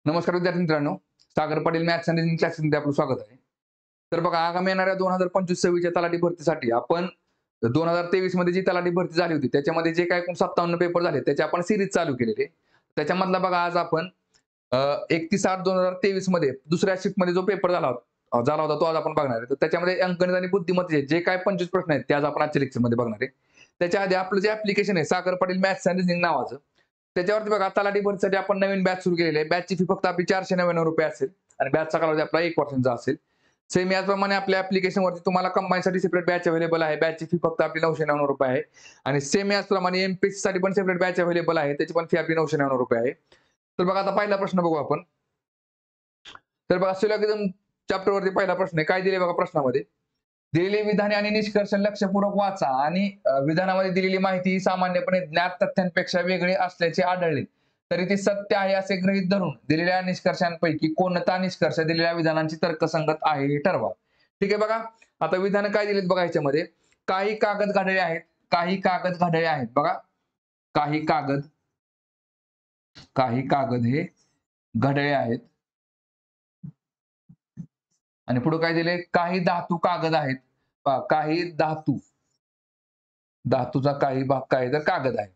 नमस्कार विद्यार्थी मित्रांनो, सागर पाटील मॅथ्स आणि रिजनिंग क्लासेसमध्ये आपलं स्वागत आहे. तर बघा, आगामी येणाऱ्या 2025-26च्या तलाठी भरतीसाठी आपण 2023 मध्ये जी तलाठी भरती झाली होती त्याच्यामध्ये जे काही एकूण 57 पेपर झाले त्याची आपण सिरीज चालू केलेली. त्याच्यामधला बघा आज आपण 31/8/2023 मध्ये दुसऱ्या शिफ्टमध्ये जो पेपर झाला होता तो आज आपण बघणार आहे. तर त्याच्यामध्ये अंकगणित आणि बुद्धिमत्तेचे जे काही 25 प्रश्न आहेत ते आज आपण आजच्या लेक्चरमध्ये बघणार आहे. त्याच्या आधी आपलं जे ऍप्लिकेशन आहे सागर पाटील मॅथ्स आणि रिजनिंग नावाचं, त्याच्यावरती बघा तलाठी भरतीसाठी आपण नवीन बॅच सुरू केलेली आहे. बॅचची फी फक्त आपली ₹499 असेल आणि बॅचचा कालावधी आपला 1 वर्षांचा असेल. सेम याचप्रमाणे आपल्या ऍप्लिकेशनवरती तुम्हाला कंबाईनसाठी सेपरेट बॅच अवेलेबल आहे. बॅचची फी फक्त आपली ₹999 आहे आणि सेम याचप्रमाणे एमपीएससी साठी पण सेपरेट बॅच अवेलेबल आहे. त्याची पण फी आपली ₹999 आहे. तर बघा आता पहिला प्रश्न बघू आपण. तर बघा सिलॉगिझम चॅप्टर वरती पहिला प्रश्न आहे. काय दिले बघा प्रश्नामध्ये, दिलेली विधाने आणि निष्कर्ष लक्षपूर्वक वाचा आणि विधानामध्ये दिलेली माहिती सामान्यपणे ज्ञात तथ्यांपेक्षा वेगळी असल्याचे आढळले तरी ते सत्य आहे असे गृहीत धरून दिलेल्या निष्कर्षांपैकी कोणता निष्कर्ष दिलेल्या विधानांची तर्कसंगत आहे हे ठरवा. ठीक आहे बघा, आता विधान काय दिलेत बघा ह्याच्यामध्ये. काही कागद घड्याळे आहेत, काही कागद घड्याळे आहेत बघा. काही कागद हे घड्याळे आहेत आणि पुढे काय दिले, काही धातू कागद आहेत. काही धातूचा काही भाग काय तर कागद आहे.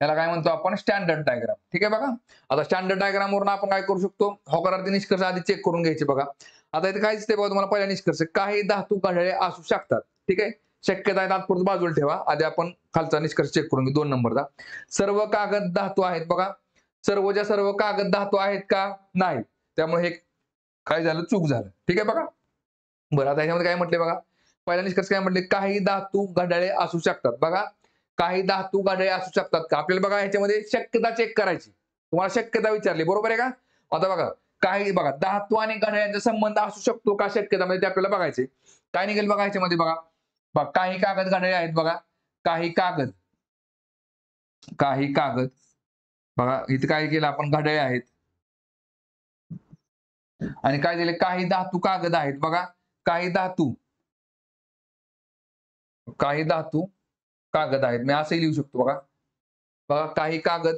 याला काय म्हणतो आपण, स्टँडर्ड डायग्राम. ठीक आहे बघा. आता स्टँडर्ड डायग्राम वरून आपण काय करू शकतो, होकारार्थी निष्कर्ष आधी चेक करून घ्यायचे बघा. आता इथे काय दिसते बघा तुम्हाला, पहिला निष्कर्ष काही धातू घड्याळे असू शकतात. ठीक आहे, शक्यता आहे तात्पुरतं बाजूला ठेवा. आधी आपण खालचा निष्कर्ष चेक करून घेऊ 2 नंबरचा. सर्व कागद धातू आहेत बघा. सर्वच्या सर्व कागद धातू आहेत का, नाही. त्यामुळे हे काय झालं, चूक झालं. ठीक आहे बघा. बरं, आता याच्यामध्ये काय म्हटले बघा, पहिला निष्कर्ष काय म्हटले, काही धातू घड्याळे असू शकतात बघा. काही धातू घड्याळे असू शकतात का, आपल्याला बघा ह्याच्यामध्ये शक्यता चेक करायची. तुम्हाला शक्यता विचारली, बरोबर आहे का. आता बघा, काही बघा धातू आणि घड्याळांचा संबंध असू शकतो का शक्यतामध्ये, ते आपल्याला बघायचे. काय निघेल बघा ह्याच्यामध्ये बघा. काही कागद घड्याळे आहेत बघा. काही कागद बघा, इथे काय केलं आपण, घड्याळे आहेत आणि काय दिले, काही धातू कागद आहेत बघा. काही धातू कागद आहेत, मी असंही लिहू शकतो बघा. बघा, काही कागद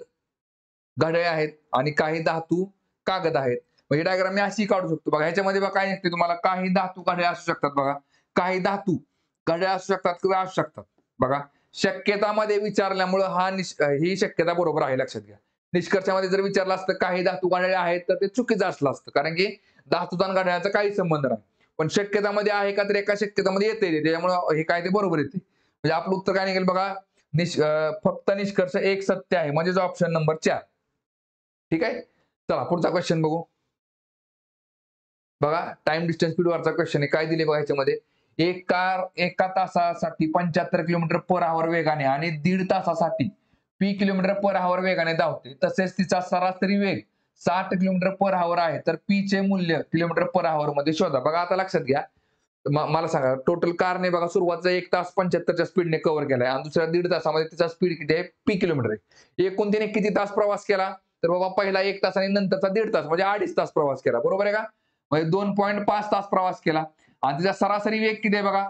घड्याळे आहेत आणि काही धातू कागद आहेत. म्हणजे डायग्राम मी अशी काढू शकतो बघा. ह्याच्यामध्ये बघा काय निघते तुम्हाला, काही धातू घड्याळे असू शकतात बघा. काही धातू घड्याळे असू शकतात किंवा असू शकतात बघा. शक्यतामध्ये विचारल्यामुळं ही शक्यता बरोबर आहे, लक्षात घ्या. निष्कर्षामध्ये जर विचारलं असतं काही धातू घड्याळे आहेत तर ते चुकीचं असलं असतं, कारण की धातूचा आणि घड्याळाचा काही संबंध नाही. पण शक्यतामध्ये आहे का, तर एका शक्यतामध्ये येते, त्याच्यामुळे हे काय ते बरोबर येते. म्हणजे आपलं उत्तर काय निघेल बघा, फक्त निष्कर्ष एक सत्य आहे, म्हणजे जो ऑप्शन नंबर 4. ठीक आहे, चला पुढचा क्वेश्चन बघू. बघा, टाइम डिस्टन्स स्पीड वरचा क्वेश्चन आहे. काय दिले बघा ह्याच्यामध्ये, एक कार एका तासासाठी 75 किलोमीटर पर आवर वेगाने आणि 1.5 तासासाठी p किलोमीटर पर आवर वेगाने धावते. तसेच तिचा सरासरी वेग 60 किलोमीटर पर आवर आहे. तर p चे मूल्य किलोमीटर पर आवर मध्ये शोधा. बघा आता लक्षात घ्या, मला सांगा, टोटल कारने बघा सुरुवातीचा 1 तास 75च्या स्पीडने कव्हर केलाय आणि दुसऱ्या 1.5 तासामध्ये तिचा स्पीड किती आहे, p किलोमीटर आहे. एकूण तिने किती तास प्रवास केला, तर बाबा पहिला 1 तास आणि नंतरचा 1.5 तास म्हणजे 2.5 तास प्रवास केला, बरोबर आहे का. म्हणजे 2.5 तास प्रवास केला आणि तिचा सरासरी वेग किती आहे बघा,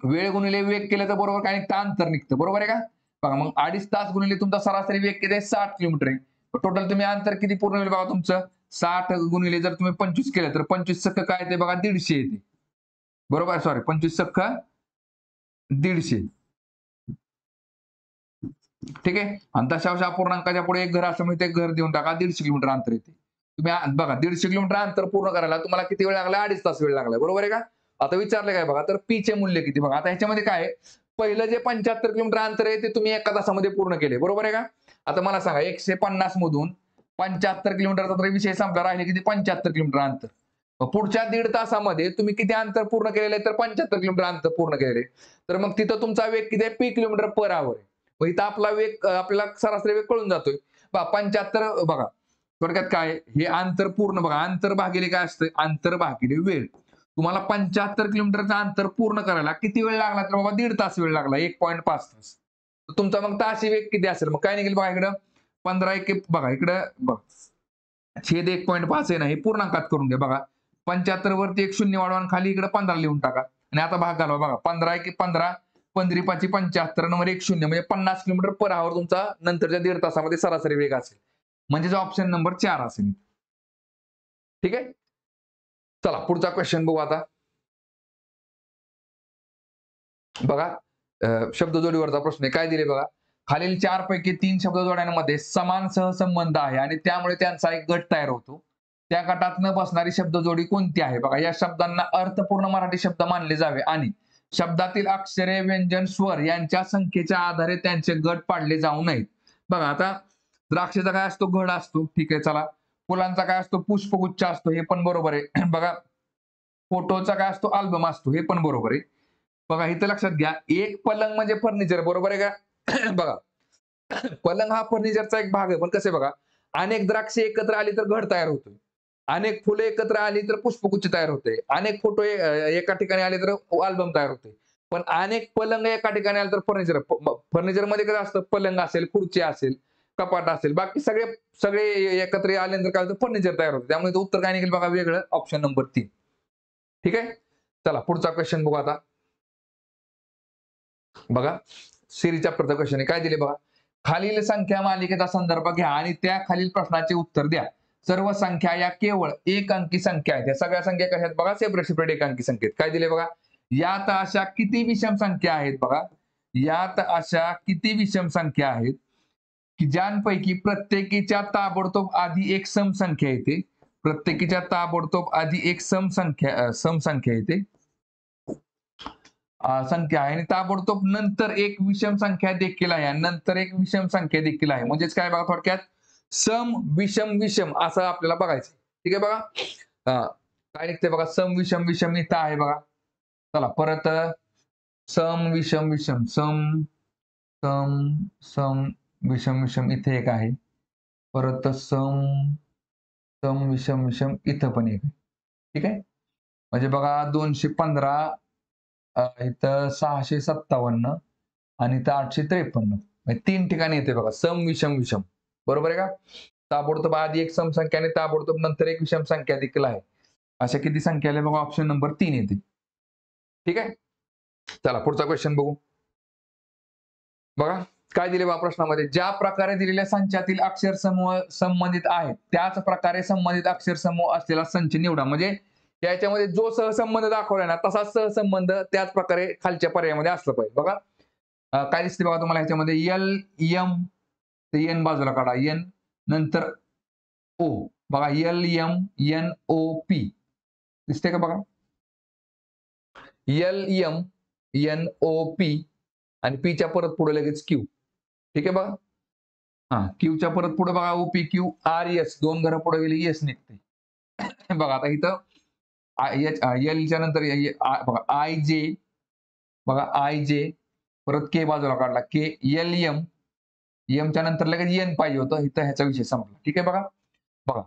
वेळ गुणिले वेग केलं तर बरोबर काय निघतं, अंतर निघतं, बरोबर आहे का. बघा मग 2.5 तास गुणिले तुमचा सरासरी वेग किती आहे, 60 किलोमीटर आहे. टोटल तुम्ही अंतर किती पूर्ण होईल बघा तुमचं, 60 गुणिले जर तुम्ही 25 केलं तर 25 सक्क काय येते बघा, 150 येते, बरोबर. सॉरी, 25 सक्क 150. ठीक आहे, आणि तशा अपूर्णांकाच्या पुढे एक घर असं म्हणजे ते घर देऊन टाका, 150 किलोमीटर अंतर येते. तुम्ही बघा 150 किलोमीटर अंतर पूर्ण करायला तुम्हाला किती वेळ लागला, 2.5 तास वेळ लागला, बरोबर आहे का. आता विचारलं काय बघा, तर p चे मूल्य किती बघा. आता ह्याच्यामध्ये काय आहे, पहिलं जे 75 किलोमीटर अंतर आहे ते तुम्ही एका तासामध्ये पूर्ण केले, बरोबर आहे का. आता मला सांगा, 150 मधून 75 किलोमीटरचा तरी विषय संपला, राहिले किती, 75 किलोमीटर अंतर. पुढच्या 1.5 तासामध्ये तुम्ही किती अंतर पूर्ण केलेलं आहे, तर 75 किलोमीटर अंतर पूर्ण केलेले. तर मग तिथं तुमचा वेग किती आहे, p किलोमीटर पर आवर आहे. मग इथं आपला वेग, आपल्याला सरासरी वेग कळून जातोय. 75 बघा, थोडक्यात काय, हे अंतर पूर्ण बघा, अंतर भागिले काय असतं, अंतर भागिले वेळ. तुम्हाला 75 किलोमीटरचं अंतर पूर्ण करायला किती वेळ लागला, तर बाबा 1.5 तास वेळ लागला, 1.5 तास. तुमचा मग ताशी वेग किती असेल, मग काय निघेल बघा, इकडं 15 बघा, इकडं बघा छेद 1.5 आहे ना, हे पूर्णांकात करून घ्या बघा. 75 वरती एक शून्य वाढवा आणि खाली इकडे 15 लिहून टाका आणि आता भाग घालवा बघा. 15 15 5 75 नंबर 1 शून्य म्हणजे 50 किलोमीटर पर आवर तुमचा नंतरच्या 1.5 तासामध्ये सरासरी वेग असेल. म्हणजेच ऑप्शन नंबर 4 असेल. ठीक आहे. चला पुढचा क्वेश्चन बघू आता. बघा शब्दजोडीवरचा प्रश्न आहे. काय दिले बघा. खालील 4 पैकी 3 शब्दजोड्यांमध्ये समान सहसंबंध आहे आणि त्यामुळे त्यांचा एक गट तयार होतो. त्या गटात न बसणारी शब्दजोडी कोणती आहे? बघा या शब्दांना अर्थपूर्ण मराठी शब्द मानले जावे आणि शब्दातील अक्षरे, व्यंजन, स्वर यांच्या संख्येच्या आधारे त्यांचे गट पाडले जाऊ नयेत. बघा आता द्राक्षाचा काय असतो? घड असतो. ठीक आहे चला. फुलांचा काय असतो? पुष्पगुच्छ असतो. हे पण बरोबर आहे. बघा फोटोचा काय असतो? अल्बम असतो. हे पण बरोबर आहे. बघा इथं लक्षात घ्या, एक पलंग म्हणजे फर्निचर, बरोबर आहे का? बघा पलंग हा फर्निचरचा एक भाग आहे. पण कसं आहे बघा, अनेक द्राक्षे एकत्र आली तर घड तयार होतोय. अनेक फुले एकत्र आली तर पुष्पगुच्छ तयार होते. अनेक फोटो एका ठिकाणी आले तर अल्बम तयार होते. पण अनेक पलंग एका ठिकाणी आले तर फर्निचर. फर्निचरमध्ये कसं असतं? पलंग असेल, खुर्ची असेल, कपाट असेल, बाकी सगळे सगळे एकत्र आल्यानंतर काय होतं? फर्निचर तयार होतं. त्यामुळे उत्तर काय निघेल बघा? वेगळं, ऑप्शन नंबर 3. ठीक आहे. चला पुढचा क्वेश्चन बघू आता. बघा सिरीज चॅप्टरचा क्वेश्चन आहे. काय दिले बघा. खालील संख्या मालिकेचा संदर्भ घ्या आणि त्या खालील प्रश्नाचे उत्तर द्या. सर्व संख्या या केवळ एक अंकी संख्या आहेत. या सगळ्या संख्या कशा आहेत बघा? सेपरेट सेपरेट एक अंकी संख्या आहेत. काय दिले बघा. यात अशा किती विषम संख्या आहेत बघा. यात अशा किती विषम संख्या आहेत की ज्यांपैकी प्रत्येकीच्या ताबडतोब आधी एक सम संख्या येते. प्रत्येकीच्या ताबडतोब आधी एक सम संख्या येते. संख्या आहे आणि ताबडतोब नंतर एक विषम संख्या देखील आहे आणि नंतर एक विषम संख्या देखील आहे. म्हणजेच काय बघा थोडक्यात सम विषम विषम असं आपल्याला बघायचं. ठीक आहे बघा. काय निघते बघा. सम विषम विषम इथं आहे बघा. चला परत सम विषम विषम सम सम सम विषम विषम इथे एक आहे. परत सम सम विषम विषम इथं पण एक आहे. ठीक आहे. म्हणजे बघा 215 इथं 657 आणि इथं 853 म्हणजे 3 ठिकाणी येते बघा सम विषम विषम. बरोबर आहे का? ताबडतोब आधी एक सम संख्या आणि ताबडतोब नंतर एक विषम संख्या देखील आहे. अशा किती संख्या आल्या बघा? ऑप्शन नंबर 3 येते. ठीक आहे. चला पुढचा क्वेश्चन बघू. बघा काय दिले बघा प्रश्नामध्ये. ज्या प्रकारे दिलेल्या संचातील अक्षर समूह संबंधित आहेत त्याच प्रकारे संबंधित अक्षर समूह असलेला संच निवडा. म्हणजे याच्यामध्ये जो सहसंबंध दाखवलाय ना तसाच सहसंबंध त्याच प्रकारे खालच्या पर्यायामध्ये असला पाहिजे. बघा काय दिसते बघा तुम्हाला ह्याच्यामध्ये एल एम ते एन बाजूला काढा. एन नंतर ओ बघा. L M N O P दिसते का बघा. L M N O P आणि पीच्या परत पुढे लगेच क्यू. ठीक आहे बघा. क्यूच्या परत पुढे बघा ओपी क्यू आर एस 2 घरं पुढे गेली एस निघते. बघा आता इथं एलच्या नंतर बघा आय जे बघा आय जे परत के बाजूला काढला के एल एम एमच्या नंतर लगेच एन पाहिजे होतं. इथं ह्याचा विषय संपला. ठीक आहे बघा. बघा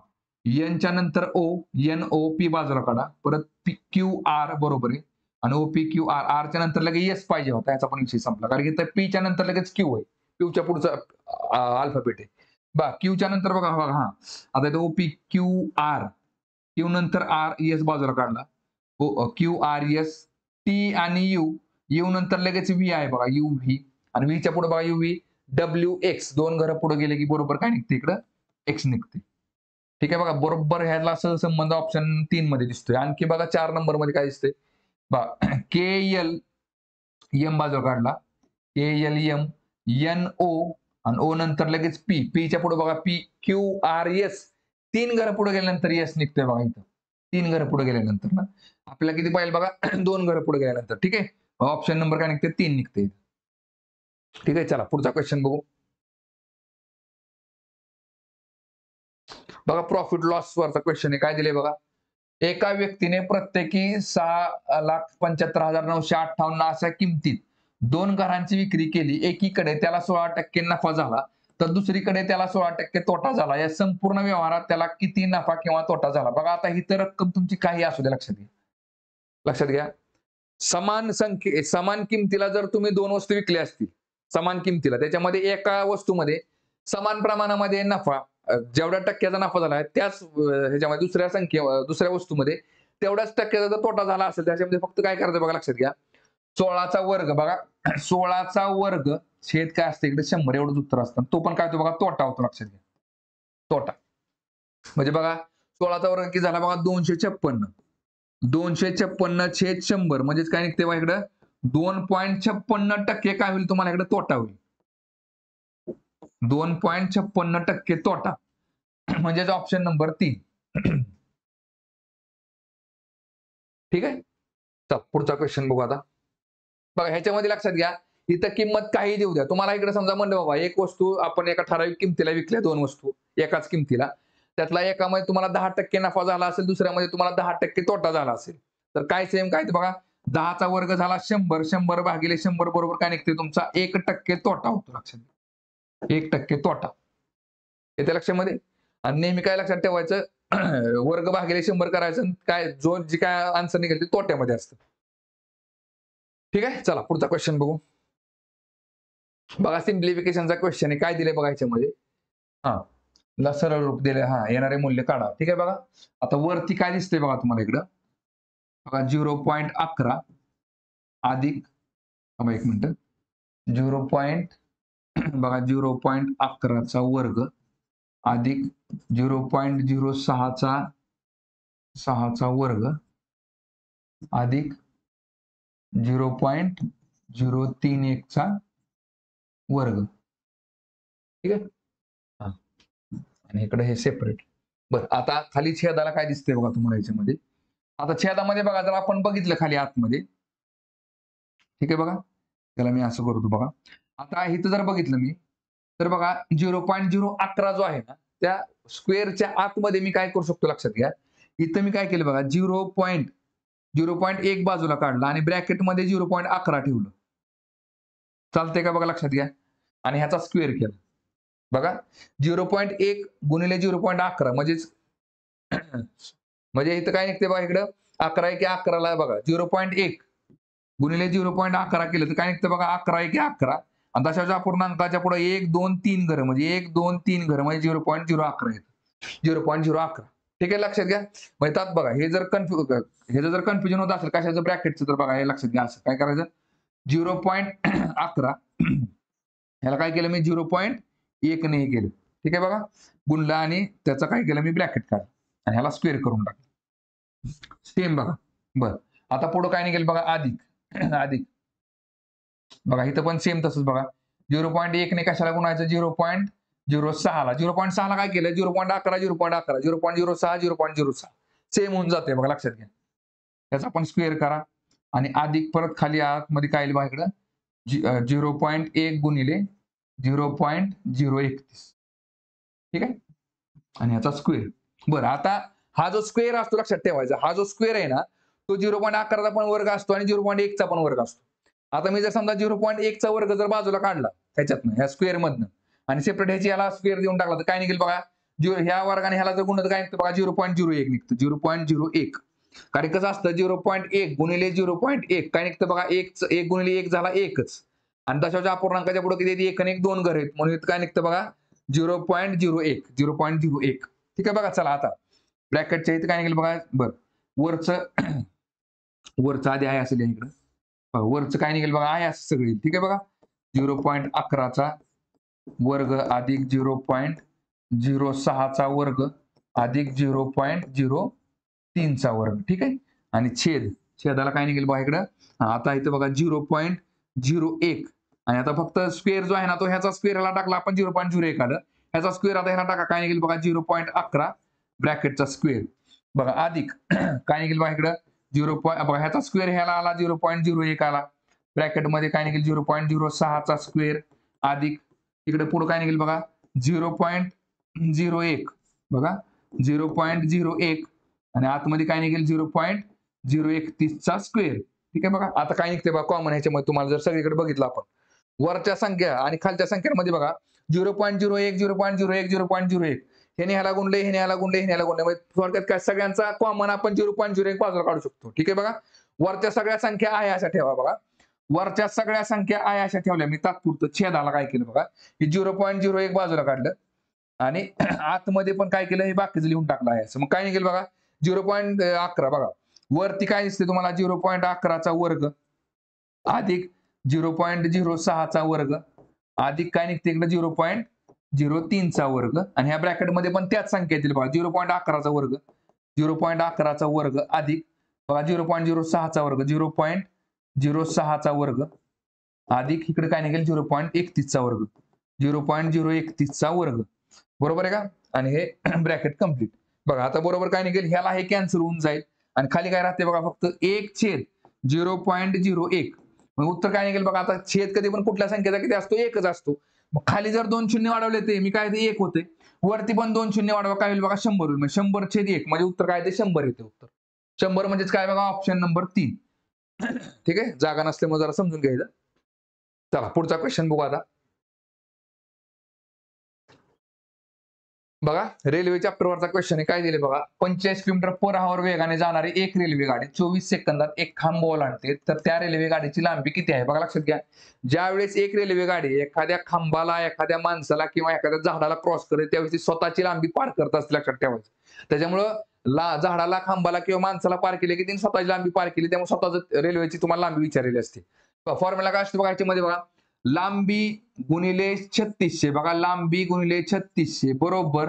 एनच्या नंतर ओ एन ओ पी बाजूला काढा. परत क्यू आर बरोबर आहे आणि ओपी क्यू आर आरच्या नंतर लगेच एस पाहिजे होता. याचा पण विषय संपला कारण की पीच्या नंतर लगेच क्यू आहे. क्यूच्या पुढचा अल्फाबेट आहे. बघा क्यूच्या नंतर बघा बघा आता इथं ओपी क्यू आर क्यू नंतर आर एस बाजूला काढला. क्यू आर एस टी आणि यू यू नंतर लगेच व्ही आहे बघा यू व्ही आणि व्हीच्या पुढे बघा यू व्ही डब्ल्यू एक्स 2 घरं पुढे गेले की बरोबर काय निघते इकडं एक्स निघते. ठीक आहे बघा. बरोबर ह्याला सहसंबंध ऑप्शन 3 मध्ये दिसतोय. आणखी बघा 4 नंबर मध्ये काय दिसतंय बघा के एल एम बाजूला काढला. के एल एम एन ओ आणि ओ नंतर लगेच पी पीच्या पुढे बघा पी क्यू आर एस 3 घरं पुढे गेल्यानंतर एस निघतोय बघा इथं. 3 घरं पुढे गेल्यानंतर ना आपल्याला किती पाहिजे बघा 2 घरं पुढे गेल्यानंतर. ठीक आहे. ऑप्शन नंबर काय निघते 3 निघते. ठीक आहे. चला पुढचा क्वेश्चन बघू. बघा प्रॉफिट लॉस वरचा क्वेश्चन आहे. काय दिले बघा. एका व्यक्तीने प्रत्येकी 6,75,958 अशा किमतीत 2 घरांची विक्री केली. एकीकडे त्याला 16% नफा झाला तर दुसरीकडे त्याला 16% तोटा झाला. या संपूर्ण व्यवहारात त्याला किती नफा किंवा तोटा झाला? बघा आता ही तर रक्कम तुमची काही असू द्या. लक्षात घ्या. समान किमतीला जर तुम्ही 2 वस्तू विकल्या असतील समान किमतीला त्याच्यामध्ये एका वस्तूमध्ये समान प्रमाणामध्ये नफा जेवढ्या टक्क्याचा नफा झाला आहे त्याच ह्याच्यामध्ये दुसऱ्या वस्तूमध्ये तेवढ्याच टक्क्याचा जर तोटा झाला असेल त्याच्यामध्ये फक्त काय करायचं बघा. लक्षात घ्या. 16चा वर्ग बघा 16चा वर्ग छेद काय असतं इकडे 100 एवढंच उत्तर असतं. तो पण काय होतो बघा तोटा होतो. लक्षात घ्या. तोटा. म्हणजे बघा 16चा वर्ग किती झाला बघा 256. 256 छेद 100 म्हणजेच काय निघते बघा इकडं 2.56% काय होईल तुम्हाला इकडे तोटा होईल. 2.56% तोटा. म्हणजेच ऑप्शन नंबर 3. ठीक आहे. चल पुढचा क्वेश्चन बघू आता. बघा ह्याच्यामध्ये लक्षात घ्या इथं किंमत काही देऊ द्या. तुम्हाला इकडे समजा म्हणलं बाबा एक वस्तू आपण एका ठराविक किमतीला विकल्या, 2 वस्तू एकाच किमतीला. त्यातला एकामध्ये तुम्हाला 10% नफा झाला असेल, दुसऱ्यामध्ये तुम्हाला 10% तोटा झाला असेल. तर काय सेम काय ते बघा 10चा वर्ग झाला 100, 100 भागिले 100 बरोबर काय निघते तुमचा 1% तोटा होतो. लक्षात घ्या 1% तोटा येते लक्षामध्ये. आणि नेहमी काय लक्षात ठेवायचं वर्ग भागिले 100 करायचं, काय जी काय आन्सर निघेल ते तोट्यामध्ये असतं. ठीक आहे. चला पुढचा क्वेश्चन बघू. बघा सिम्प्लिफिकेशनचा क्वेश्चन आहे. काय दिले बघा याच्यामध्ये. हा सरळ रूप दिले. येणारे मूल्य काढा. ठीक आहे बघा. आता वरती काय दिसतंय बघा तुम्हाला इकडं बघा 0.11 अधिक एक मिनिट 0. बघा 0.11चा वर्ग अधिक 0.06चा वर्ग अधिक 0.031चा वर्ग. ठीक आहे. आणि इकडे हे सेपरेट. बरं आता खाली छेदाला काय दिसतंय बघा तुम्हाला याच्यामध्ये. आता छेदामध्ये बघा जर आपण बघितलं खाली आतमध्ये. ठीक आहे बघा. त्याला मी असं करतो बघा. आता इथं जर बघितलं मी तर बघा 0.011 जो आहे ना त्या स्क्वेअरच्या आतमध्ये मी काय करू शकतो लक्षात घ्या. इथं मी काय केलं बघा 0.1 बाजूला काढला आणि ब्रॅकेटमध्ये 0.11 ठेवलं. चालतंय का बघा लक्षात घ्या. आणि ह्याचा स्क्वेअर केला. बघा 0.1 गुणिले 0.11 म्हणजेच म्हणजे इथं काय निघते बघा इकडं 11 एके 11ला बघा 0.1 गुणिले 0.11 केलं तर काय निघतं बघा 11 एके 11 आणि दशांश अपूर्णांकाच्या पुढे 1, 2, 3 घर म्हणजे 1, 2, 3 घर म्हणजे 0.011 येतं. 0.011. ठीक आहे लक्षात घ्या. म्हणजे त्यात बघा हे जर कन्फ्युजन होत असेल कशाचं ब्रॅकेटचं तर बघा हे लक्षात घ्या. असं काय करायचं 0.11 ह्याला काय केलं मी 0.1 ने केलं. ठीक आहे बघा गुणला आणि त्याचं काय केलं मी ब्रॅकेट काढलं आणि ह्याला स्क्वेअर करून टाकलं. सेम बघा. बरं आता पुढे काय निघेल बघा अधिक अधिक बघा इथं पण सेम तसंच बघा 0.1 ने कशाला गुणायचं 0.06ला 0.6ला काय केलं 0.11 0.11 0.06 0.06 सेम होऊन जाते बघा लक्षात घ्या. त्याचा आपण स्क्वेअर करा आणि अधिक परत खाली आतमध्ये काय येईल बघा इकडं 0.1 गुणिले 0.031. ठीक आहे. आणि याचा स्क्वेअर. बरं आता हा जो स्क्वेअर असतो लक्षात ठेवायचा हा जो स्क्वेअर आहे ना तो 0.11चा पण वर्ग असतो आणि 0.1चा पण वर्ग असतो. आता मी जर समजा 0.1चा वर्ग जर बाजूला काढला ह्याच्यातनं ह्या स्क्वेअर मधनं आणि सेपरेट ह्याची ह्याला स्क्वेअर देऊन टाकला तर काय निघेल बघा ह्या वर्गाने ह्याला जर गुणलं तर काय निघतं बघा 0.01 निघतं 0.01. कारण कसं असतं 0.1 गुणिले 0.1 काय निघतं बघा 1 गुणिले 1 झाला 1च आणि दशांश अपूर्णांकाच्या पुढे किती 1 आणि 1 2 घर आहेत म्हणून काय निघतं बघा 0.01 0.01. ठीक आहे बघा. चला आता ब्रॅकेटच्या इथे काय निघेल बघा. बरं वरचं आधी आहे असेल इकडं वरचं काय निघेल बघा आहे असं सगळी. ठीक आहे बघा 0.11चा वर्ग अधिक 0.06चा वर्ग अधिक 0.03चा वर्ग. ठीक आहे. आणि छेदाला काय निघेल बघा इकडं आता इथं बघा 0.01 आणि आता फक्त स्क्वेअर जो आहे ना तो ह्याचा स्क्वेअर ह्याला टाकला आपण 0.01 आलं ह्याचा स्क्वेअर आता ह्याला टाका काय निघेल बघा 0.11 ब्रॅकेटचा स्क्वेअर बघा अधिक काय निघेल बघा इकडं बघा ह्याचा स्क्वेअर ह्याला आला 0.01 आला ब्रॅकेटमध्ये काय निघेल 0.06चा स्क्वेअर अधिक इकडे पुढे काय निघेल बघा 0.01 बघा 0.01 आणि आतमध्ये काय निघेल 0.031चा स्क्वेअर. ठीक आहे बघा. आता काय निघते बघा कॉमन ह्याच्यामध्ये तुम्हाला जर सगळीकडे बघितलं आपण वरच्या संख्या आणि खालच्या संख्यांमध्ये बघा 0.01 0.01 0.01 ह्याने ह्याला गुणले ह्याने ह्याला गुणले ह्याने ह्याला गुणले थोडक्यात काय सगळ्यांचा कॉमन आपण 0.01 बाजूला काढू शकतो. ठीक आहे बघा. वरच्या सगळ्या संख्या आहे अशा ठेवा बघा वरच्या सगळ्या संख्या आहे अशा ठेवल्या मी तात्पुरतं छेदाला काय केलं बघा की 0.01 बाजूला काढलं आणि आतमध्ये पण काय केलं हे बाकीचं लिहून टाकलं आहे असं मग काय निघेल बघा 0.11 बघा वरती काय दिसते तुम्हाला 0.11चा वर्ग अधिक 0.06चा वर्ग अधिक काय निघते इकडे 0.03चा वर्ग आणि ह्या ब्रॅकेटमध्ये पण त्याच संख्या येतील बघा 0.11चा वर्ग 0.11चा वर्ग अधिक बघा 0.06चा वर्ग 0.06चा वर्ग अधिक इकडे काय निघेल 0.31चा वर्ग 0.031चा वर्ग बरोबर आहे का आणि हे ब्रॅकेट कम्प्लीट बघा आता बरोबर काय निघेल ह्याला हे कॅन्सल होऊन जाईल आणि खाली काय राहते बघा फक्त 1/0.01 मग उत्तर काय निघेल बघा आता छेद कधी पण कुठल्या संख्येचा किती असतो एकच असतो मग खाली जर 2 शून्य वाढवले ते मी काय ते 1 होते वरती पण 2 शून्य वाढवा काय होईल बघा 100 होईल म्हणजे 100/1 म्हणजे उत्तर काय ते 100 येते उत्तर 100 म्हणजेच काय बघा ऑप्शन नंबर 3 ठीक आहे जागा नसल्यामुळे जरा समजून घ्यायचं चला पुढचा क्वेश्चन बघू आता बघा रेल्वे चॅप्टरवरचा क्वेश्चन आहे काय दिले बघा 45 किलोमीटर पर आवर वेगाने जाणारी एक रेल्वे गाडी 24 सेकंदात एक खांब ओलांडते तर त्या रेल्वे गाडीची लांबी किती आहे बघा लक्षात घ्या ज्यावेळेस एक रेल्वे गाडी एखाद्या खांबाला एखाद्या माणसाला किंवा एखाद्या झाडाला क्रॉस करते त्यावेळेस ती स्वतःची लांबी पार करत असते लक्षात ठेवायचं त्याच्यामुळं झाडाला खांबाला किंवा माणसाला पार केले की तिने स्वतःची लांबी पार केली त्यामुळे स्वतःच रेल्वेची तुम्हाला लांबी विचारलेली असते फॉर्म्युला काय असतो बघा याच्यामध्ये बघा लांबी गुणिले 3600 बघा लांबी गुणिले 3600 बरोबर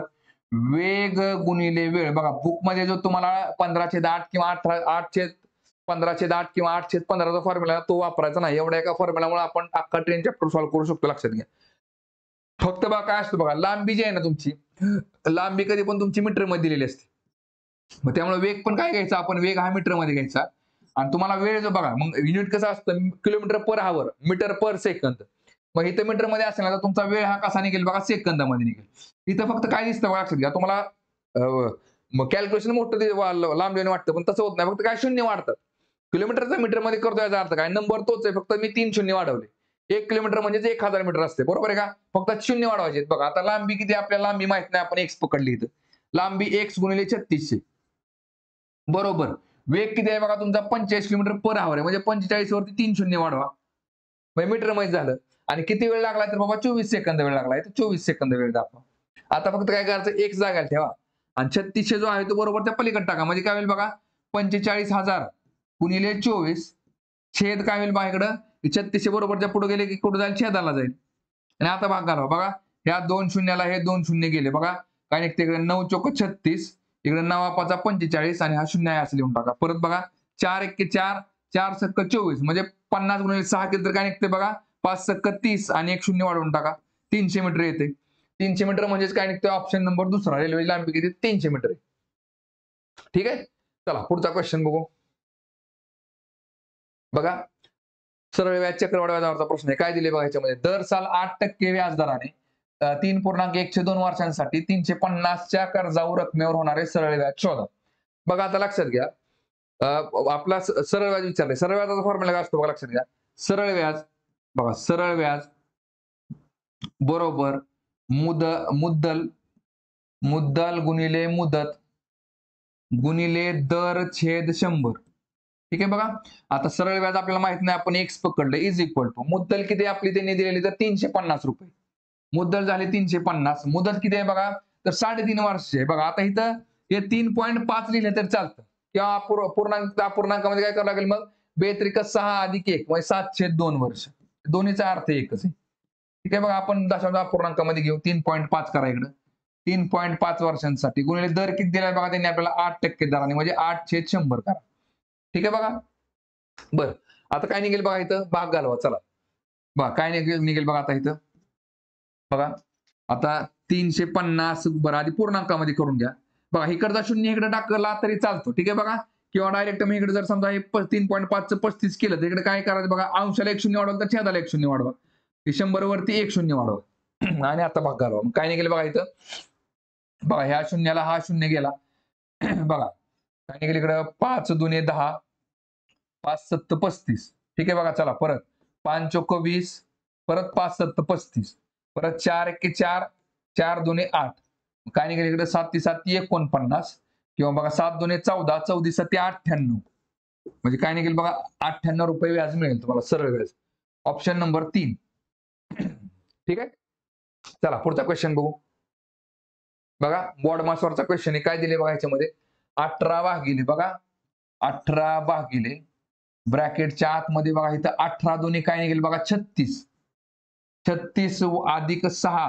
वेग गुणिले वेळ बघा बुक मध्ये जो तुम्हाला 15/8 किंवा 8/15/8 किंवा 8/15चा फॉर्म्युला तो वापरायचा नाही एवढ्या एका फॉर्म्युलामुळे आपण अख्खा ट्रेन चॅप्टर सॉल्व्ह करू शकतो लक्षात घ्या फक्त बघा काय असतं बघा लांबी जी आहे ना तुमची लांबी कधी पण तुमची मीटर मध्ये दिलेली असते मग त्यामुळे वेग पण काय घ्यायचा आपण वेग हा मीटर मध्ये घ्यायचा आणि तुम्हाला वेळ जो बघा मग युनिट कसं असतं kilometre per hour metre per second मग इथं मीटर मध्ये असेल ना तर तुमचा वेळ हा कसा निघेल बघा सेकंदामध्ये निघेल इथं फक्त काय दिसतं बघा लक्षात घ्या तुम्हाला कॅल्क्युलेशन मोठं लांबीने वाटतं पण तसं होत नाही फक्त काय शून्य वाढतात किलोमीटरचा मीटर मध्ये करतो याचा अर्थ काय नंबर तोच आहे फक्त मी 3 शून्य वाढवले 1 किलोमीटर म्हणजे 1000 मीटर असते बरोबर आहे का फक्त शून्य वाढवायचे बघा आता लांबी किती आपल्याला लांबी माहित नाही आपण एक्स पकडली इथं लांबी x गुणिले 3600 बरोबर वेग किती आहे बघा तुमचा 45 किलोमीटर पर आवर आहे म्हणजे 45 वरती 3 शून्य वाढवा म्हणजे मीटर मध्ये झालं आणि किती वेळ लागला तर बाबा 24 सेकंद वेळ लागलाय तर 24 सेकंद वेळ दाखवा आता फक्त काय करायचं एक जागा ठेवा आणि 3600 जो आहे तो बरोबर त्या पलीकडे टाका म्हणजे काय होईल बघा 45,000 गुणिले 24 छेद काय होईल बघा इकडं 3600 बरोबरच्या पुढे गेले की कुठे जाईल छेदाला जाईल आणि आता भाग घालवा बघा ह्या 2 शून्याला हे 2 शून्य गेले बघा काय निघते इकडे 9 चोक 36 इकडे 9 45 आणि हा शून्य आहे असं लिहून टाका परत बघा 4 एक्के 4 4 सक्क 24 म्हणजे 50 गुणिले 6 केलं तर काय निघते बघा 5 सक्क 30 आणि एक शून्य वाढवून टाका 300 मीटर येते 300 मीटर म्हणजेच काय निघते ऑप्शन नंबर दुसरा रेल्वे लांबी किती 300 मीटर आहे ठीक आहे चला पुढचा क्वेश्चन बघू बघा सरळ व्याज चक्रवाढ व्याजावरचा प्रश्न आहे काय दिले बघा याच्यामध्ये दर साल 8% व्याजदराने 3.102 वर्षांसाठी 350च्या कर्जावर रकमेवर होणारे सरळ व्याज शोधा बघा आता लक्षात घ्या आपला सरळ व्याज विचारले सरळ व्याजाचा फॉर्म्युला काय असतो बघा लक्षात घ्या सरळ व्याज बघा सरळ व्याज बरोबर मुद्दल गुणिले मुदत गुणिले दर छेद 100 ठीक आहे बघा आता सरळ व्याज आपल्याला माहित नाही आपण एक्स पकडलं इज इक्वल टू मुद्दल किती आपली त्यांनी दिलेली तर 350 रुपये मुद्दल झाले 350 मुदत किती आहे बघा तर 3.5 वर्ष आहे बघा आता इथं हे 3.5 लिहिले तर चालतं किंवा अपूर्णांकामध्ये काय करावं लागेल मग बेत्रिक 6 अधिक 1 म्हणजे 7/2 वर्ष दोन्हीचा अर्थ एकच आहे ठीक आहे बघा आपण दशांश अपूर्णांकामध्ये घेऊ 3.5 करा इकडं 3.5 वर्षांसाठी गुणिले दर किती दिलाय बघा त्यांनी आपल्याला 8% दराने म्हणजे 8/100 करा ठीक आहे बघा बर आता काय निघेल बघा इथं भाग घालवा चला बघा काय निघेल बघा आता इथं बघा आता 350 बरं आधी पूर्णांकामध्ये करून घ्या बघा इकडचा शून्य इकडे टाकला तरी चालतो ठीक आहे बघा किंवा डायरेक्ट मी इकडे जर समजा 3.5चं 35 केलं तर इकडे काय करायचं बघा अंशाला 1 शून्य वाढवा तर छेदाला 1 शून्य वाढवा 100 वरती 1 शून्य वाढवा आणि आता भाग घालवा काय निघेल बघा इथं बघा ह्या शून्याला हा शून्य गेला बघा काय निघेल इकडं 5 दुने 10 5 7 35 ठीक आहे बघा चला परत 5 चोक 20 परत 5 7 35 परत 4 एक्के 4 4 दुने 8 काय निघेल इकडे 7 7 49 किंवा बघा 7 दुने 14 14 7 98 म्हणजे काय निघेल बघा 98 रुपये व्याज मिळेल तुम्हाला सरळ व्याज ऑप्शन नंबर 3 ठीक आहे चला पुढचा क्वेश्चन बघू बघा बोर्ड मासवरचा क्वेश्चन आहे काय दिले बघा याच्यामध्ये 18 भागिले बघा 18 भागिले ब्रॅकेटच्या आतमध्ये बघा इथं 18 दोन्ही काय निघेल बघा 36 36 अधिक 6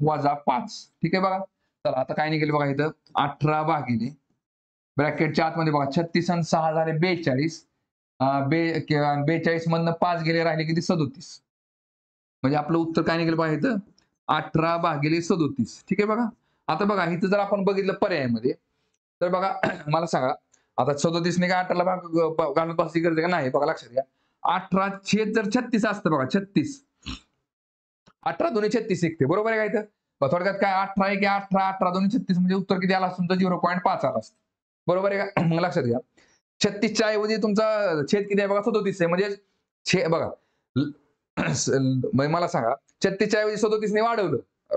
-5. ठीक आहे बघा. चला आता काय निघेल बघा इथं 18 भागिले ब्रॅकेटच्या आतमध्ये बघा 36 आणि 6 झाले 42. 42 मधनं 5 गेले राहिले किती 37. म्हणजे आपलं उत्तर काय निघेल बघा इथं 18 भागिले 37. ठीक आहे बघा. आता बघा इथं जर आपण बघितलं पर्यायामध्ये तर बघा मला सांगा आता 37 ने काय 18 ला घालून बसायची गरज आहे का नाही बघा लक्षात घ्या. 18 छेद जर 36 असतं बघा 36 18 दोन्ही 36 निघते बरोबर आहे का इथं? मग थोडक्यात काय 18 एक 18 18 दोन्ही 36 म्हणजे उत्तर किती आला तुमचं 0.5 आला असतं. बरोबर आहे का? मग लक्षात घ्या. 36च्या ऐवजी तुमचा छेद किती आहे बघा 37 आहे म्हणजे बघा म्हणजे मला सांगा 36च्या ऐवजी 37 ने वाढवलं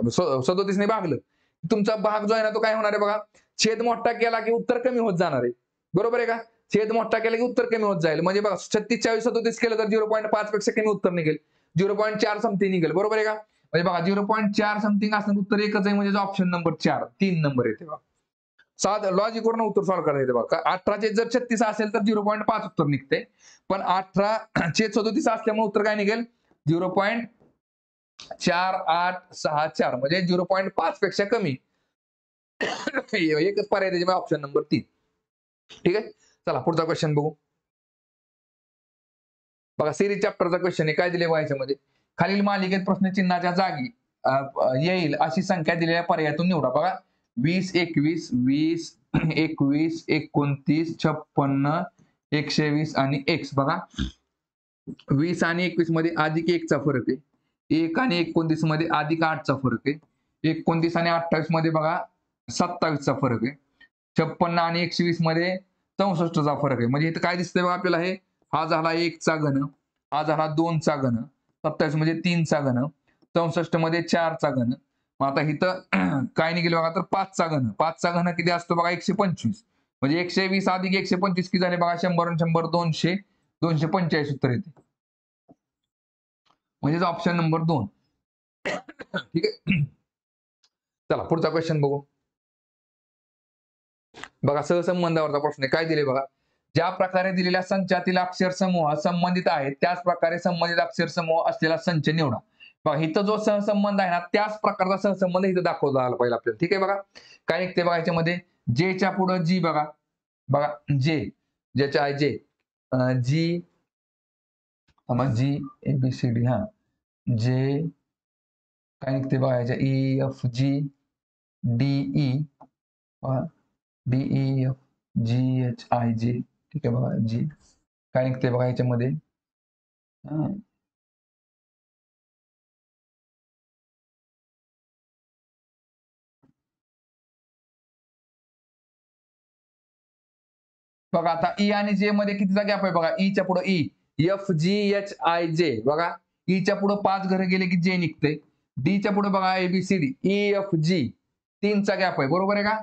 37 ने भागलं तुमचा भाग जो आहे ना तो काय होणार आहे बघा छेद मोठा केला की उत्तर कमी होत जाणार आहे. बरोबर आहे का? छेद मोठा केला की उत्तर कमी होत जाईल. म्हणजे बघा 36च्या ऐवजी 37 केलं तर 0.5 पेक्षा कमी उत्तर निघेल. 0.4 समथिंग निघेल. बरोबर आहे का? म्हणजे बघा 0.4 समथिंग असणं उत्तर एकच आहे म्हणजे ऑप्शन नंबर 4 3 नंबर येते बघा. साधं लॉजिक वरून उत्तर सॉल्व्ह करायचं येते बघा. 18 जर 36 असेल तर 0.5 उत्तर निघते. पण 18 छेद 37 असल्यामुळे उत्तर काय निघेल 0.4864 म्हणजे 0.5 पेक्षा कमी. एकच पर्याय त्याच्यामुळे ऑप्शन नंबर 3. ठीक आहे. चला पुढचा क्वेश्चन बघू. बघा सिरीज चॅप्टरचा क्वेश्चन आहे काय दिले बघा याच्यामध्ये खालील मालिकेत प्रश्नचिन्हाच्या जागी येईल अशी संख्या दिलेल्या पर्यायातून निवडा. बघा 20 21 20 21 29 56 120 आणि x बघा 20 आणि 21 मध्ये अधिक 1 चा फरक आहे. 1 आणि 29 मध्ये अधिक 8 चा फरक आहे. 29 आणि 28 मध्ये बघा 27 चा फरक आहे. 56 आणि 120 मध्ये 64 चा फरक आहे. म्हणजे इथं काय दिसतंय बघा आपल्याला हे हा झाला 1 चा घन, हा झाला 2 चा घन, 27 मध्ये 3 चा घन, 64 मध्ये 4 चा घन. मग आता इथं काय निघेल बघा तर 5 चा घन. 5 चा घन किती असतो बघा 125. म्हणजे 120 अधिक 125 किती झाले बघा 100 आणि 100 200 245 उत्तर येते. म्हणजे ऑप्शन नंबर 2. ठीक आहे. चला पुढचा क्वेश्चन बघू. बघा सहसंबंधावरचा प्रश्न आहे काय दिले बघा ज्या प्रकारे दिलेल्या संचातील अक्षर समूह संबंधित आहेत त्याच प्रकारे संबंधित अक्षर समूह असलेला संच निवडा. बघा इथं जो सहसंबंध आहे ना त्याच प्रकारचा सहसंबंध इथं दाखवला आला पाहिजे आपल्याला. ठीक आहे बघा काय निघते बघा याच्यामध्ये जेच्या पुढं जी बघा बघा जे ज्याच्या आहे जे जी जी ABCD हा जे काय निघते बघा याच्या EFG DE DEFGHIJ ठीक आहे बघा जी काय निघते बघा याच्यामध्ये बघा आता ई आणि जे मध्ये कितीचा गॅप आहे बघा ईच्या पुढे EFGHIJ बघा ईच्या पुढे 5 घरं गेले की जे निघते. डीच्या पुढे बघा ABCD EFG 3 चा गॅप आहे बरोबर आहे का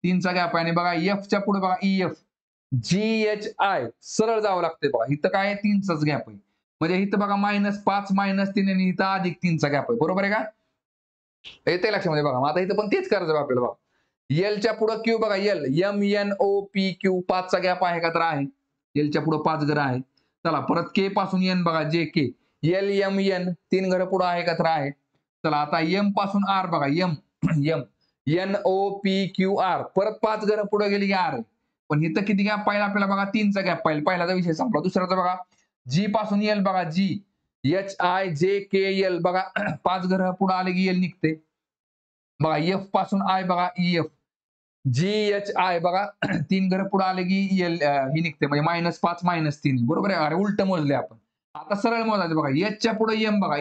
3 चा गॅप आहे आणि बघा एफच्या पुढे बघा EFGHI सरळ जावं लागते बघा इथं काय 3 चाच गॅप आहे. म्हणजे इथं बघा -5 -3 आणि इथं अधिक 3 चा गॅप आहे बरोबर आहे का येते लक्षामध्ये बघा मग आता इथं पण तेच करायचं आपल्याला बघा एलच्या पुढे क्यू बघा एल MNOPQ 5 चा गॅप आहे का तर आहे. एलच्या पुढे 5 घरं आहे. चला परत के पासून एन बघा जे के LMN 3 घरं पुढे आहे का तर आहे. चला आता एम पासून आर बघा एम NOPQR परत 5 घरं पुढे गेली की आर आहे. पण इथं किती गॅप पाहिजे आपल्याला बघा 3 चा गॅप पाहिजे पहिलाचा विषय संपला. दुसऱ्याचा बघा जी पासून एल बघा जी HIJKL बघा 5 घरं पुढे आले की एल निघते. बघा एफ पासून आय बघा EF GHI बघा 3 घरं पुढे आले की एल ही निघते म्हणजे -5 -3 बरोबर आहे. अरे उलट मोजले आपण. आता सरळ मोजायचं बघा एचच्या पुढे एम बघा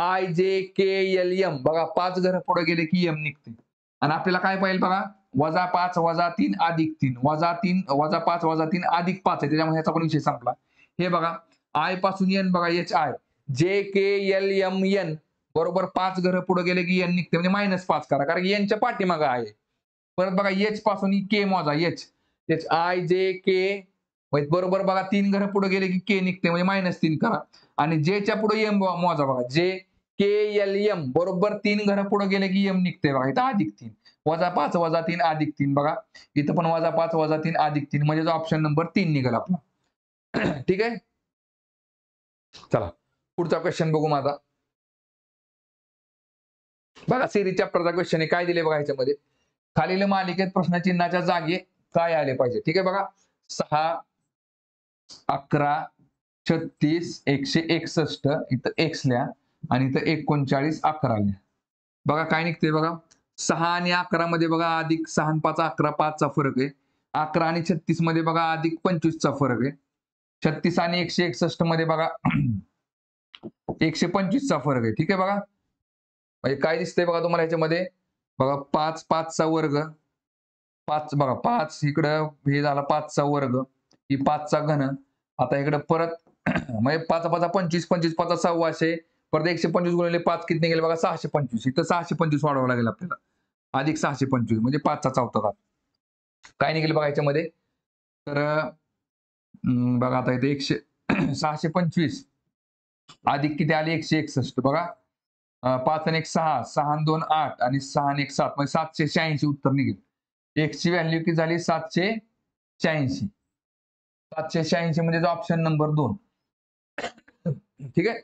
HIJKLM बघा 5 घरं पुढे गेले की एम निघते. आणि आपल्याला काय पाहिजे बघा -5 -3 +3 -3 -5 -3 +5 आहे त्याच्यामुळे ह्याचा पण विषय संपला. हे बघा आय पासून एन बघा HI JKLMN बरोबर 5 घरं पुढे गेले की एन निघते म्हणजे -5 करा कारण एनच्या पाठीमागं आहे. परत बघा एच पासून के मोजा HIJK बरोबर बघा 3 घरं पुढे गेले की के निघते म्हणजे -3 करा. आणि जेच्या पुढे एम मोजा बघा JKLM बरोबर 3 घरं पुढे गेले की एम निघते बघा इथं +3 -5 -3 +3 बघा इथं पण -5 -3 +3 म्हणजे ऑप्शन नंबर 3 निघाल आपला. ठीक आहे. चला पुढचा क्वेश्चन बघू माझा बघा सिरीज चॅप्टरचा क्वेश्चन आहे. काय दिले बघा ह्याच्यामध्ये, खालील मालिकेत प्रश्नचिन्हाच्या जागी काय आले पाहिजे. ठीक आहे बघा, 6, 11, 36, 161 इथं एक्स लिहा आणि इथं 39, 11 लिहा. बघा काय निघते बघा, 6 आणि 11 मध्ये बघा अधिक 6 आणि 5 11, 5 चा फरक आहे. 11 आणि 36 मध्ये बघा अधिक 25 चा फरक आहे. 36 आणि 161 मध्ये बघा 125 चा फरक आहे. ठीक आहे बघा, म्हणजे काय दिसतंय बघा तुम्हाला ह्याच्यामध्ये, बघा 5, 5 चा वर्ग, 5 बघा 5 इकडं हे झाला 5 चा वर्ग, ही 5 चा घन, आता इकडं परत म्हणजे 5 5 25, 25 5 1600, परत 125 गुणिले 5 किती निघेल बघा 625. इथं 625 वाढवावं लागेल आपल्याला, अधिक 625 म्हणजे 5 चा चौथा घात. काय निघेल बघा याच्यामध्ये, तर बघा आता इथे 625 अधिक किती आले 161 बघा, 5 आणि 1 6, 6 आणि 2 8 आणि 6 आणि 1 7 म्हणजे 786 उत्तर निघेल. x ची व्हॅल्यू किती झाली 786. 786 म्हणजे ऑप्शन नंबर 2. ठीक आहे,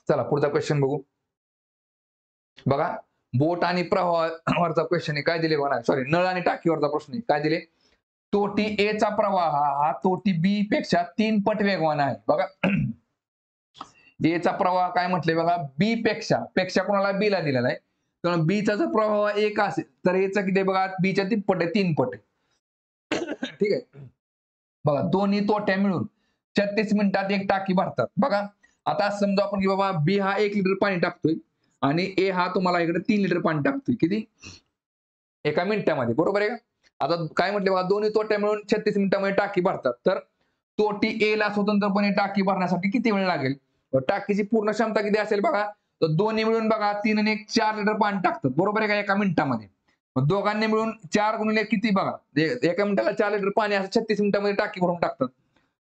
चला पुढचा क्वेश्चन बघू. बघा बोट आणि प्रवाहावरचा क्वेश्चन आहे. काय दिले बघा, सॉरी नळ आणि टाकीवरचा प्रश्न आहे. काय दिले, तोटी ए चा प्रवाह हा तोटी बी पेक्षा 3 पट वेगवान आहे. बघा ए चा प्रवाह काय म्हटले बघा, बी पेक्षा, पेक्षा कोणाला बी ला दिलेला आहे, तर बी चा जर प्रवाह 1 असेल तर एचा किती बघा बी च्या 3 पट आहे, 3 पट आहे. ठीक आहे बघा, दोन्ही तोट्या मिळून 36 मिनिटात एक टाकी भरतात. बघा आता समजा आपण की बाबा बी हा 1 लिटर पाणी टाकतोय आणि ए हा तुम्हाला इकडे 3 लिटर पाणी टाकतोय, किती एका मिनिटामध्ये, बरोबर आहे का. आता काय म्हटले बघा, दोन्ही तोट्या मिळून 36 मिनिटांमध्ये टाकी भरतात, तर तोटी ए ला स्वतंत्रपणे टाकी भरण्यासाठी किती वेळ लागेल, टाकीची पूर्ण क्षमता किती असेल बघा, तर दोन्ही मिळून बघा 3 आणि 1 4 लिटर पाणी टाकतात, बरोबर आहे का एका मिनिटामध्ये. मग दोघांनी मिळून 4 गुणिले किती बघा, एका मिनिटाला 4 लिटर पाणी असं 36 मिनिटांमध्ये टाकी भरून टाकतात.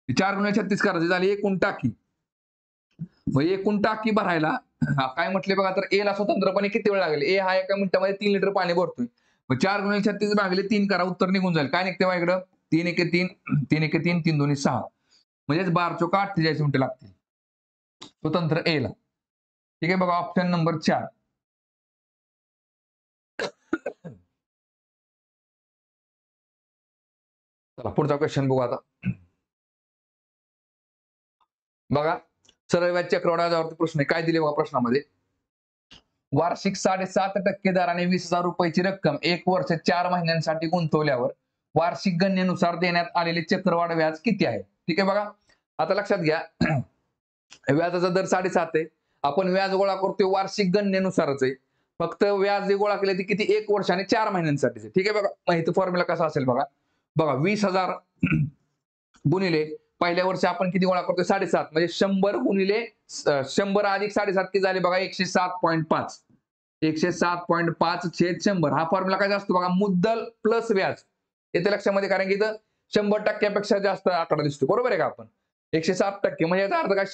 4 गुणिले 36 करायचे झाली एकूण टाकी. मग एकूण टाकी भरायला काय म्हटले बघा, तर ए ला स्वतंत्रपणे किती वेळ लागेल, ए हा एका मिनिटामध्ये 3 लिटर पाणी भरतोय. मग 4 गुणिले 36 भागिले 3 करा, उत्तर निघून जाईल. काय निघते बघा इकडं, 3 1 3, 3 1 3, 3 2 6, म्हणजेच 12 चोका 48 मिनिटं लागतील स्वतंत्र ए ला. ठीक आहे बघा, ऑप्शन नंबर 4. चला पुढचा क्वेश्चन बघू आता. बघा सरळ व्याज चक्रवाढावरती प्रश्न आहे. काय दिले बघा प्रश्नामध्ये, वार्षिक 7.5% दराने 20,000 रुपयाची रक्कम 1 वर्ष 4 महिन्यांसाठी गुंतवल्यावर वार्षिक गणनेनुसार देण्यात आलेले चक्रवाढ व्याज किती आहे. ठीक आहे बघा, आता लक्षात घ्या व्याजाचा दर 7.5 आहे. आपण व्याज गोळा करतोय वार्षिक गणनेनुसारच आहे. फक्त व्याज जे गोळा केले ते किती 1 वर्ष आणि 4 महिन्यांसाठी. ठीक आहे बघा, मग इथं फॉर्म्युला कसा असेल बघा, बघा 20,000 गुणिले पहिल्या वर्षी आपण किती गोळा करतोय 7.5, म्हणजे 100 गुणिले 100 अधिक 7.5 किती झाले बघा 107.5. 107.5 छेद 100 हा फॉर्म्युला काय असतो बघा, मुद्दल प्लस व्याज. येते लक्षामध्ये, कारण की इथं 100% जास्त आकडा दिसतो, बरोबर आहे का. आपण 107% म्हणजे याचा अर्थ काय,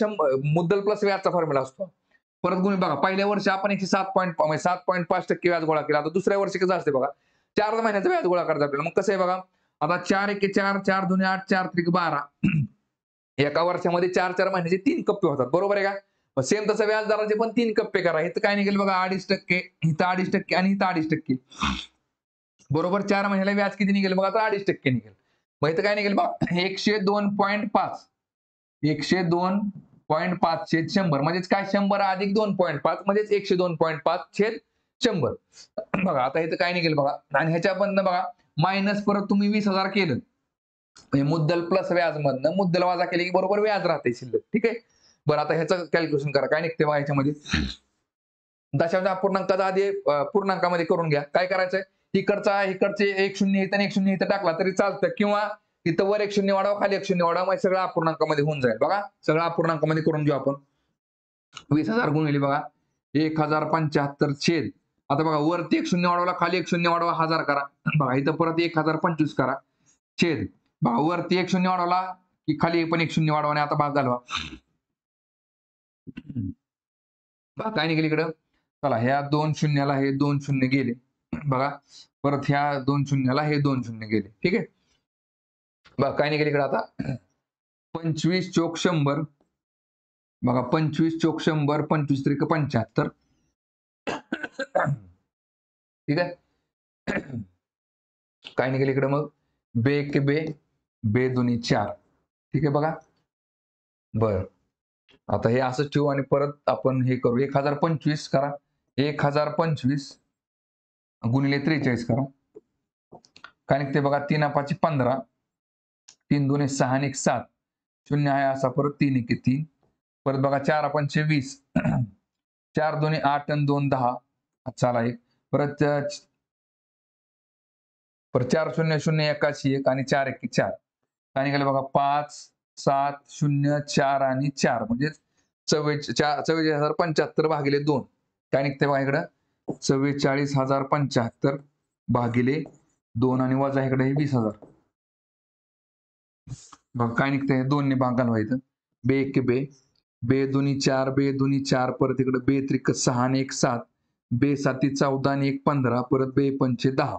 मुद्दल प्लस व्याजचा फॉर्म्युला असतो. परत गुणिले बघा पहिल्या वर्षी आपण 7.5% व्याज गोळा केला. आता दुसऱ्या वर्षी कसं असते बघा, 4 महिन्याचा व्याज गोळा करायचा आपल्याला. मग कसं आहे बघा, आता 4 1 4, 4 2 8, 4 3 12, एका वर्षामध्ये 4 महिन्याचे 3 कप्पे होतात, बरोबर आहे का. सेम तसं व्याजदराचे पण 3 कप्पे करा. इथं काय निघेल बघा 2.5%, इथं 2.5% आणि इथं 2.5%, बरोबर. 4 महिन्याला व्याज किती निघेल बघा, आता 2.5% निघेल. मग इथं काय निघेल बघा 102.5, 102.5 छेद 100, म्हणजेच काय 100 अधिक 2.5 म्हणजेच 102.5 छेद 100. बघा आता इथं काय निघेल बघा, आणि ह्याच्यामधनं बघा मायनस परत तुम्ही 20,000 केलं, मुद्दल प्लस व्याज मधनं मुद्दल वाजा केले की बरोबर व्याज राहते शिल्लक. ठीक आहे, बरं आता ह्याचं कॅल्क्युलेशन करा. काय निघते बघा ह्याच्यामध्ये, दशांश अपूर्णांकाचा आधी पूर्णांकामध्ये करून घ्या. काय करायचंय, इकडचे 1 0 इथं 1 0 इथं टाकला तरी चालतं, किंवा इथं वर 1 0 वाढवा खाली 1 0 वाढवा, म्हणजे सगळं अपूर्णांकामध्ये होऊन जाईल. बघा सगळं अपूर्णांकामध्ये करून घेऊ आपण. 20,000 गुणिले बघा 1075 छेद, आता बघा वरती 1 0 वाढवला खाली 1 0 वाढवा 1000 करा. बघा इथं परत 1025 करा छेद, बघा वरती 1 0 वाढवला की खाली पण 1 0 वाढवा आणि आता भाग घालवा. बघा काय निघेल इकडं, चला ह्या 2 शून्याला हे 2 शून्य गेले, बघा परत ह्या 2 शून्याला हे 2 शून्य गेले. ठीक आहे, बघा काय निघेल इकडे आता 25 चोक 100, बघा 25 चोक 100, 25 त्रिक 75, ठीक आहे. काय निघेल इकडे मग बे एक बे, बे दोन्ही 4. ठीक आहे बघा. बर, आता हे असं ठेवू आणि परत आपण हे करू. 1025 करा. 1025 गुणिले 43 करा. काय निघते बघा 3 5 15, 3 2 6 आणि 1 7, 0 आहे असा परत 3 1 3, परत बघा 4 5 20, 4 2 8 आणि 2 10, चला एक परत 4 0 0 81 1 आणि 4 1 4. काय निघाले बघा 5 7 0 4 आणि 4 म्हणजे 44,075 भागिले 2. काय निघते बघा इकडं 44,075 भागिले 2 आणि वजा इकडे 20,000. बघा काय निघतंय 2 ने भाग घालवायचं. बे एक बे, बे दोन्ही 4, बे दोन्ही 4, परत इकडे बे त्रिक 6 आणि 1 7, बे साती 14 आणि 1 15, परत बे पंचे 10.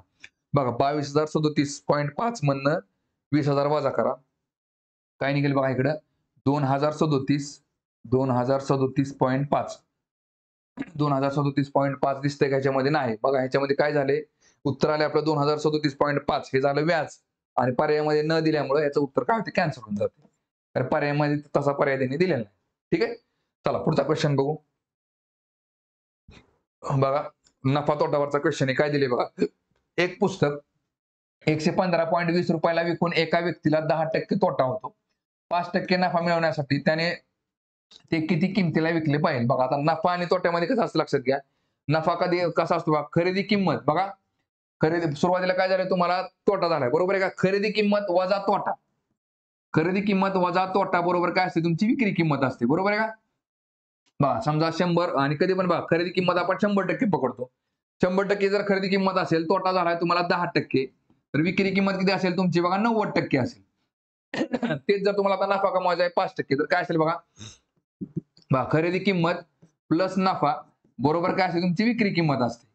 बघा 22,037.5 मधनं 20,000 वजा करा. काय निघेल बघा इकडं 2,037.5. 2,037.5 दिसतंय का ह्याच्यामध्ये? नाही. बघा ह्याच्यामध्ये काय झाले, उत्तर आले आपलं 2,037.5. हे झालं व्याज आणि पर्यायामध्ये न दिल्यामुळे याचं उत्तर काय होते कॅन्सल होऊन जाते. तर पर्यायामध्ये तसा पर्याय त्यांनी दिलेला नाही. ठीक आहे. चला पुढचा क्वेश्चन बघू. बघा नफा तोटावरचा क्वेश्चन आहे. काय दिले बघा, एक पुस्तक 115.20 रुपयाला विकून एका व्यक्तीला 10% तोटा होतो. 5% नफा मिळवण्यासाठी त्याने ते किती किमतीला विकले पाहिजे. बघा आता नफा आणि तोट्यामध्ये कसं असतं लक्षात घ्या. नफा कधी कसा असतो बघा, खरेदी किंमत. बघा खरेदी सुरुवातीला काय झालं, तुम्हाला तोटा झालाय बरोबर आहे का. खरेदी किंमत वजा तोटा, खरेदी किंमत वजा तोटा बरोबर काय असते, तुमची विक्री किंमत असते बरोबर आहे का. बघा समजा 100 आणि कधी पण बघा खरेदी किंमत आपण 100% पकडतो. 100% जर खरेदी किंमत असेल, तोटा झालाय तुम्हाला 10%, तर विक्री किंमत किती असेल तुमची बघा 90% असेल. तेच जर तुम्हाला आता नफा कमवायचा आहे 5%, तर काय असेल बघा, खरेदी किंमत प्लस नफा बरोबर काय असते तुमची विक्री किंमत असते.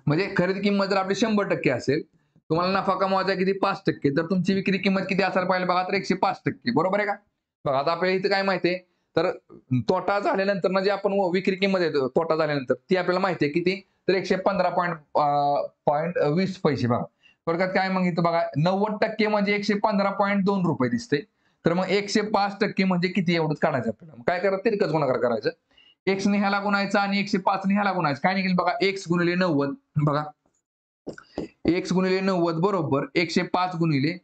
म्हणजे खरेदी किंमत जर आपली 100% असेल, तुम्हाला नफा कमवायचा किती 5%, तर तुमची विक्री किंमत किती असायला पाहिजे बघा, तर 105%. बरोबर आहे का. बघा आता आपल्याला इथे काय माहितीये, तर तोटा झाल्यानंतर ना जे आपण विक्री किंमत येतो तोटा झाल्यानंतर ती आपल्याला माहिती आहे किती, तर 115.20 पैसे. बघा थोडक्यात काय मग इथं बघा 90% म्हणजे 115.2 रुपये दिसते. तर मग 105% म्हणजे किती एवढंच काढायचं आपल्याला. काय करायचं, तिरकस गुणाकार करायचं. एक्स ने ह्याला गुणायचं आणि 105 ने ह्याला गुणायचं. काय निघेल बघा, एक्स गुणिले 90. बघा एक्स गुणिले 90 बरोबर 105 गुणिले,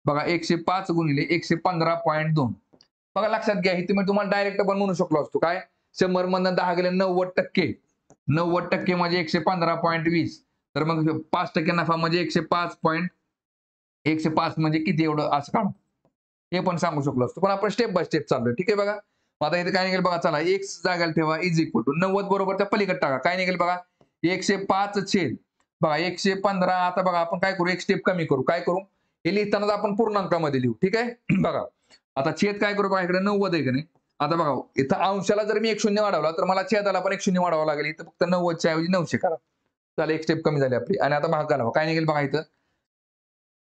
बघा 105 गुणिले 115.2. बघा लक्षात घ्या, इथे मी तुम्हाला डायरेक्ट पण म्हणू शकलो असतो. काय 100 मधनं 10 गेले 90%. 90% म्हणजे 115.20. तर मग 5% नफा म्हणजे 105 म्हणजे किती एवढं असं काढा. हे पण सांगू शकलो असतो, पण आपण स्टेप बाय स्टेप चाललोय. ठीक आहे बघा. आता इथे काय निघेल बघा, चला एक्स जागायला ठेवा इज इक्वल टू 90 बरोबर त्या पलीकडे टाका. काय निघेल बघा 105 छेद बघा 115. आता बघा आपण काय करू, एक स्टेप कमी करू. काय करू, हे लिहिताना आपण पूर्णांकामध्ये लिहू. ठीक आहे. बघा आता छेद काय करू बघा, इकडे 90 आहे की नाही. आता बघा इथं अंशाला जर मी 1 0 वाढवला, तर मला छेदाला पण 1 0 वाढवावं लागेल. इथं फक्त 90 च्या ऐवजी 900 करा. चला एक स्टेप कमी झाली आपली. आणि आता भाग घालावा. काय निघेल बघा इथं,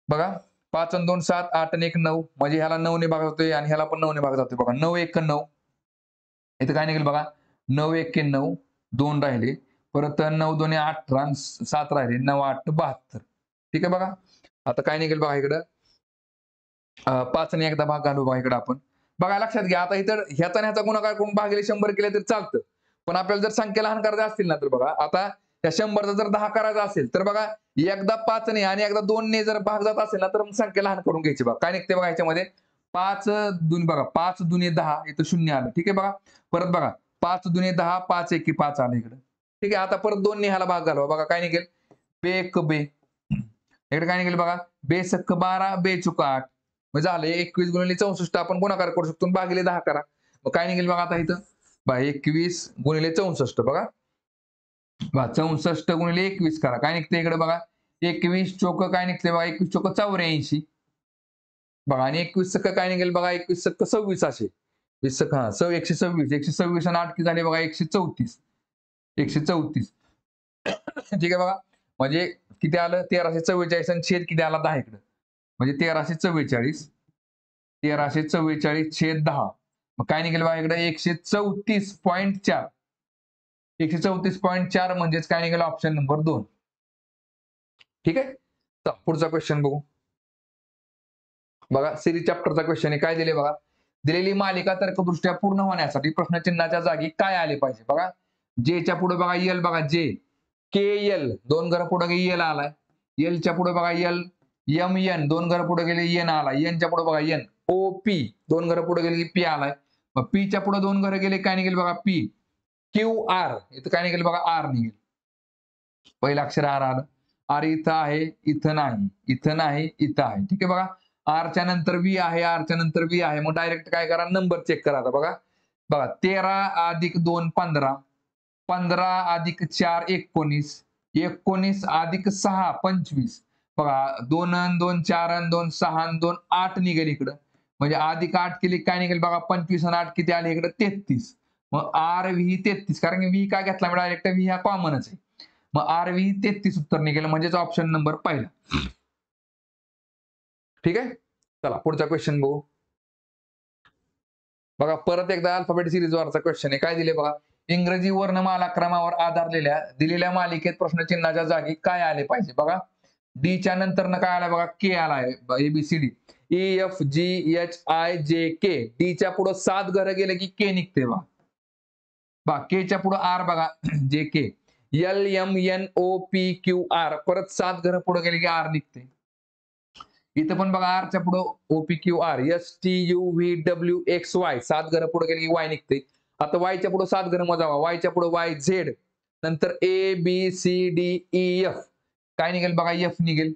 बघा 5 आणि 2 7, 8 आणि 1 9, म्हणजे ह्याला 9 ने भाग जातोय आणि ह्याला पण 9 ने भाग जातोय. बघा 9 1 9. इथं काय निघेल बघा 9 1 9, 2 राहिले. परत 9 2 18 आणि 7 राहिले. 9 8 72. ठीक आहे बघा. आता काय निघेल बघा इकडं 5 ने एकदा भाग घालू बघा इकडं आपण. बघा लक्षात घ्या, आता इथं ह्याचा ह्याचा गुणाकार करून भागिले 100 केले तर चालतं. पण आपल्याला जर संख्या लहान करायच्या असतील ना, तर बघा आता त्या 100चा जर 10 करायचा असेल, तर बघा एकदा 5 ने आणि एकदा 2 ने जर भाग जात असेल ना, तर संख्या लहान करून घ्यायची. बघा काय निघते बघा ह्याच्यामध्ये 5 दुनी, बघा 5 दुनी 10, इथं 0 आलं. ठीक आहे बघा. परत बघा 5 दुनी 10, 5 1 5 आलं इकडे. ठीक आहे. आता परत 2 ने ह्याला भाग घालवा. बघा काय निघेल, बे एक बे, इकडे काय निघेल बघा बे सक 12, बे चुक 8. मग झालं 21 गुणिले 64 आपण गुणाकार करू शकतो, भागिले 10 करा. मग काय निघेल बघा आता इथं, बघा 21 गुणिले 64. बघा 64 गुणिले 21 करा. काय निघते इकडे बघा 21 चोक काय निघते बघा, 21 चोक 84. बघा आणि 21 सक काय निघेल बघा, 21 सक 26 असे. 20 सक 126. 126 आणि 8 किती झाले बघा 134. 134. ठीक आहे बघा. म्हणजे किती आलं 1344 आणि छेद किती आला 10 इकडं. म्हणजे 1344. 1344 छेद 10. मग काय निघेल बघा इकडे 134.4. 134.4 म्हणजेच काय निघेल ऑप्शन नंबर 2. ठीक आहे. चला पुढचा क्वेश्चन बघू. बघा सिरीज चॅप्टरचा क्वेश्चन आहे. काय दिले बघा, दिलेली मालिका तर्कदृष्ट्या पूर्ण होण्यासाठी प्रश्नचिन्हाच्या जागी काय आले पाहिजे. बघा जेच्या पुढे बघा यल, बघा जे के एल 2 घरा पुढे यल आलाय, एलच्या पुढे बघा यल एम एन 2 घरा पुढे गेले एन आला, एनच्या पुढे बघा एन ओ पी 2 घरा पुढे गेले पी आलाय, मग पीच्या पुढे 2 घरं गेले काय निघेल बघा पी क्यू आर, इथं काय निघेल बघा आर निघेल, पहिलं अक्षर आर आलं, आर इथं आहे इथं नाही, इथं नाही इथं आहे. ठीक आहे. बघा आरच्या नंतर व्ही आहे, आरच्या नंतर व्ही आहे, मग डायरेक्ट काय करा नंबर चेक करा. आता बघा बघा 13 + 2 15, 15 + 4 19, 19 + 6 25. बघा 2 अन 2 4 अन 2 6 अन 2 8 निघेल इकडं, म्हणजे अधिक 8 केली काय निघेल बघा 25 आणि 8 किती आले इकडे 33. मग आर व्ही 33, कारण की व्ही काय घेतला डायरेक्ट व्ही हा कॉमनच आहे, मग आर व्ही 33 उत्तर निघेल, म्हणजेच ऑप्शन नंबर पहिला. ठीक आहे. चला पुढचा क्वेश्चन बघू. बघा परत एकदा अल्फाबेट सिरीज वरचा क्वेश्चन आहे. काय दिले बघा, इंग्रजी वर्णमाला क्रमावर आधारलेल्या दिलेल्या मालिकेत प्रश्नचिन्हाच्या जागी काय आले पाहिजे. बघा डीच्या नंतर काय आला बघा के आलाय, A B C D E F G H I J K, डीच्या पुढे 7 घरं गेले की के निघते बघा, केच्या पुढे आर बघा J K, L M N O P Q R, परत 7 घरं पुढे गेले की आर निघते. इथं पण बघा आरच्या पुढे O P Q R S T U V W X Y, 7 घरं पुढे गेले की वाय निघते. आता वायच्या पुढे 7 घरं मोजावा, वायच्या पुढे वाय झेड, नंतर A B C D E F, काय निघेल बघा एफ निघेल,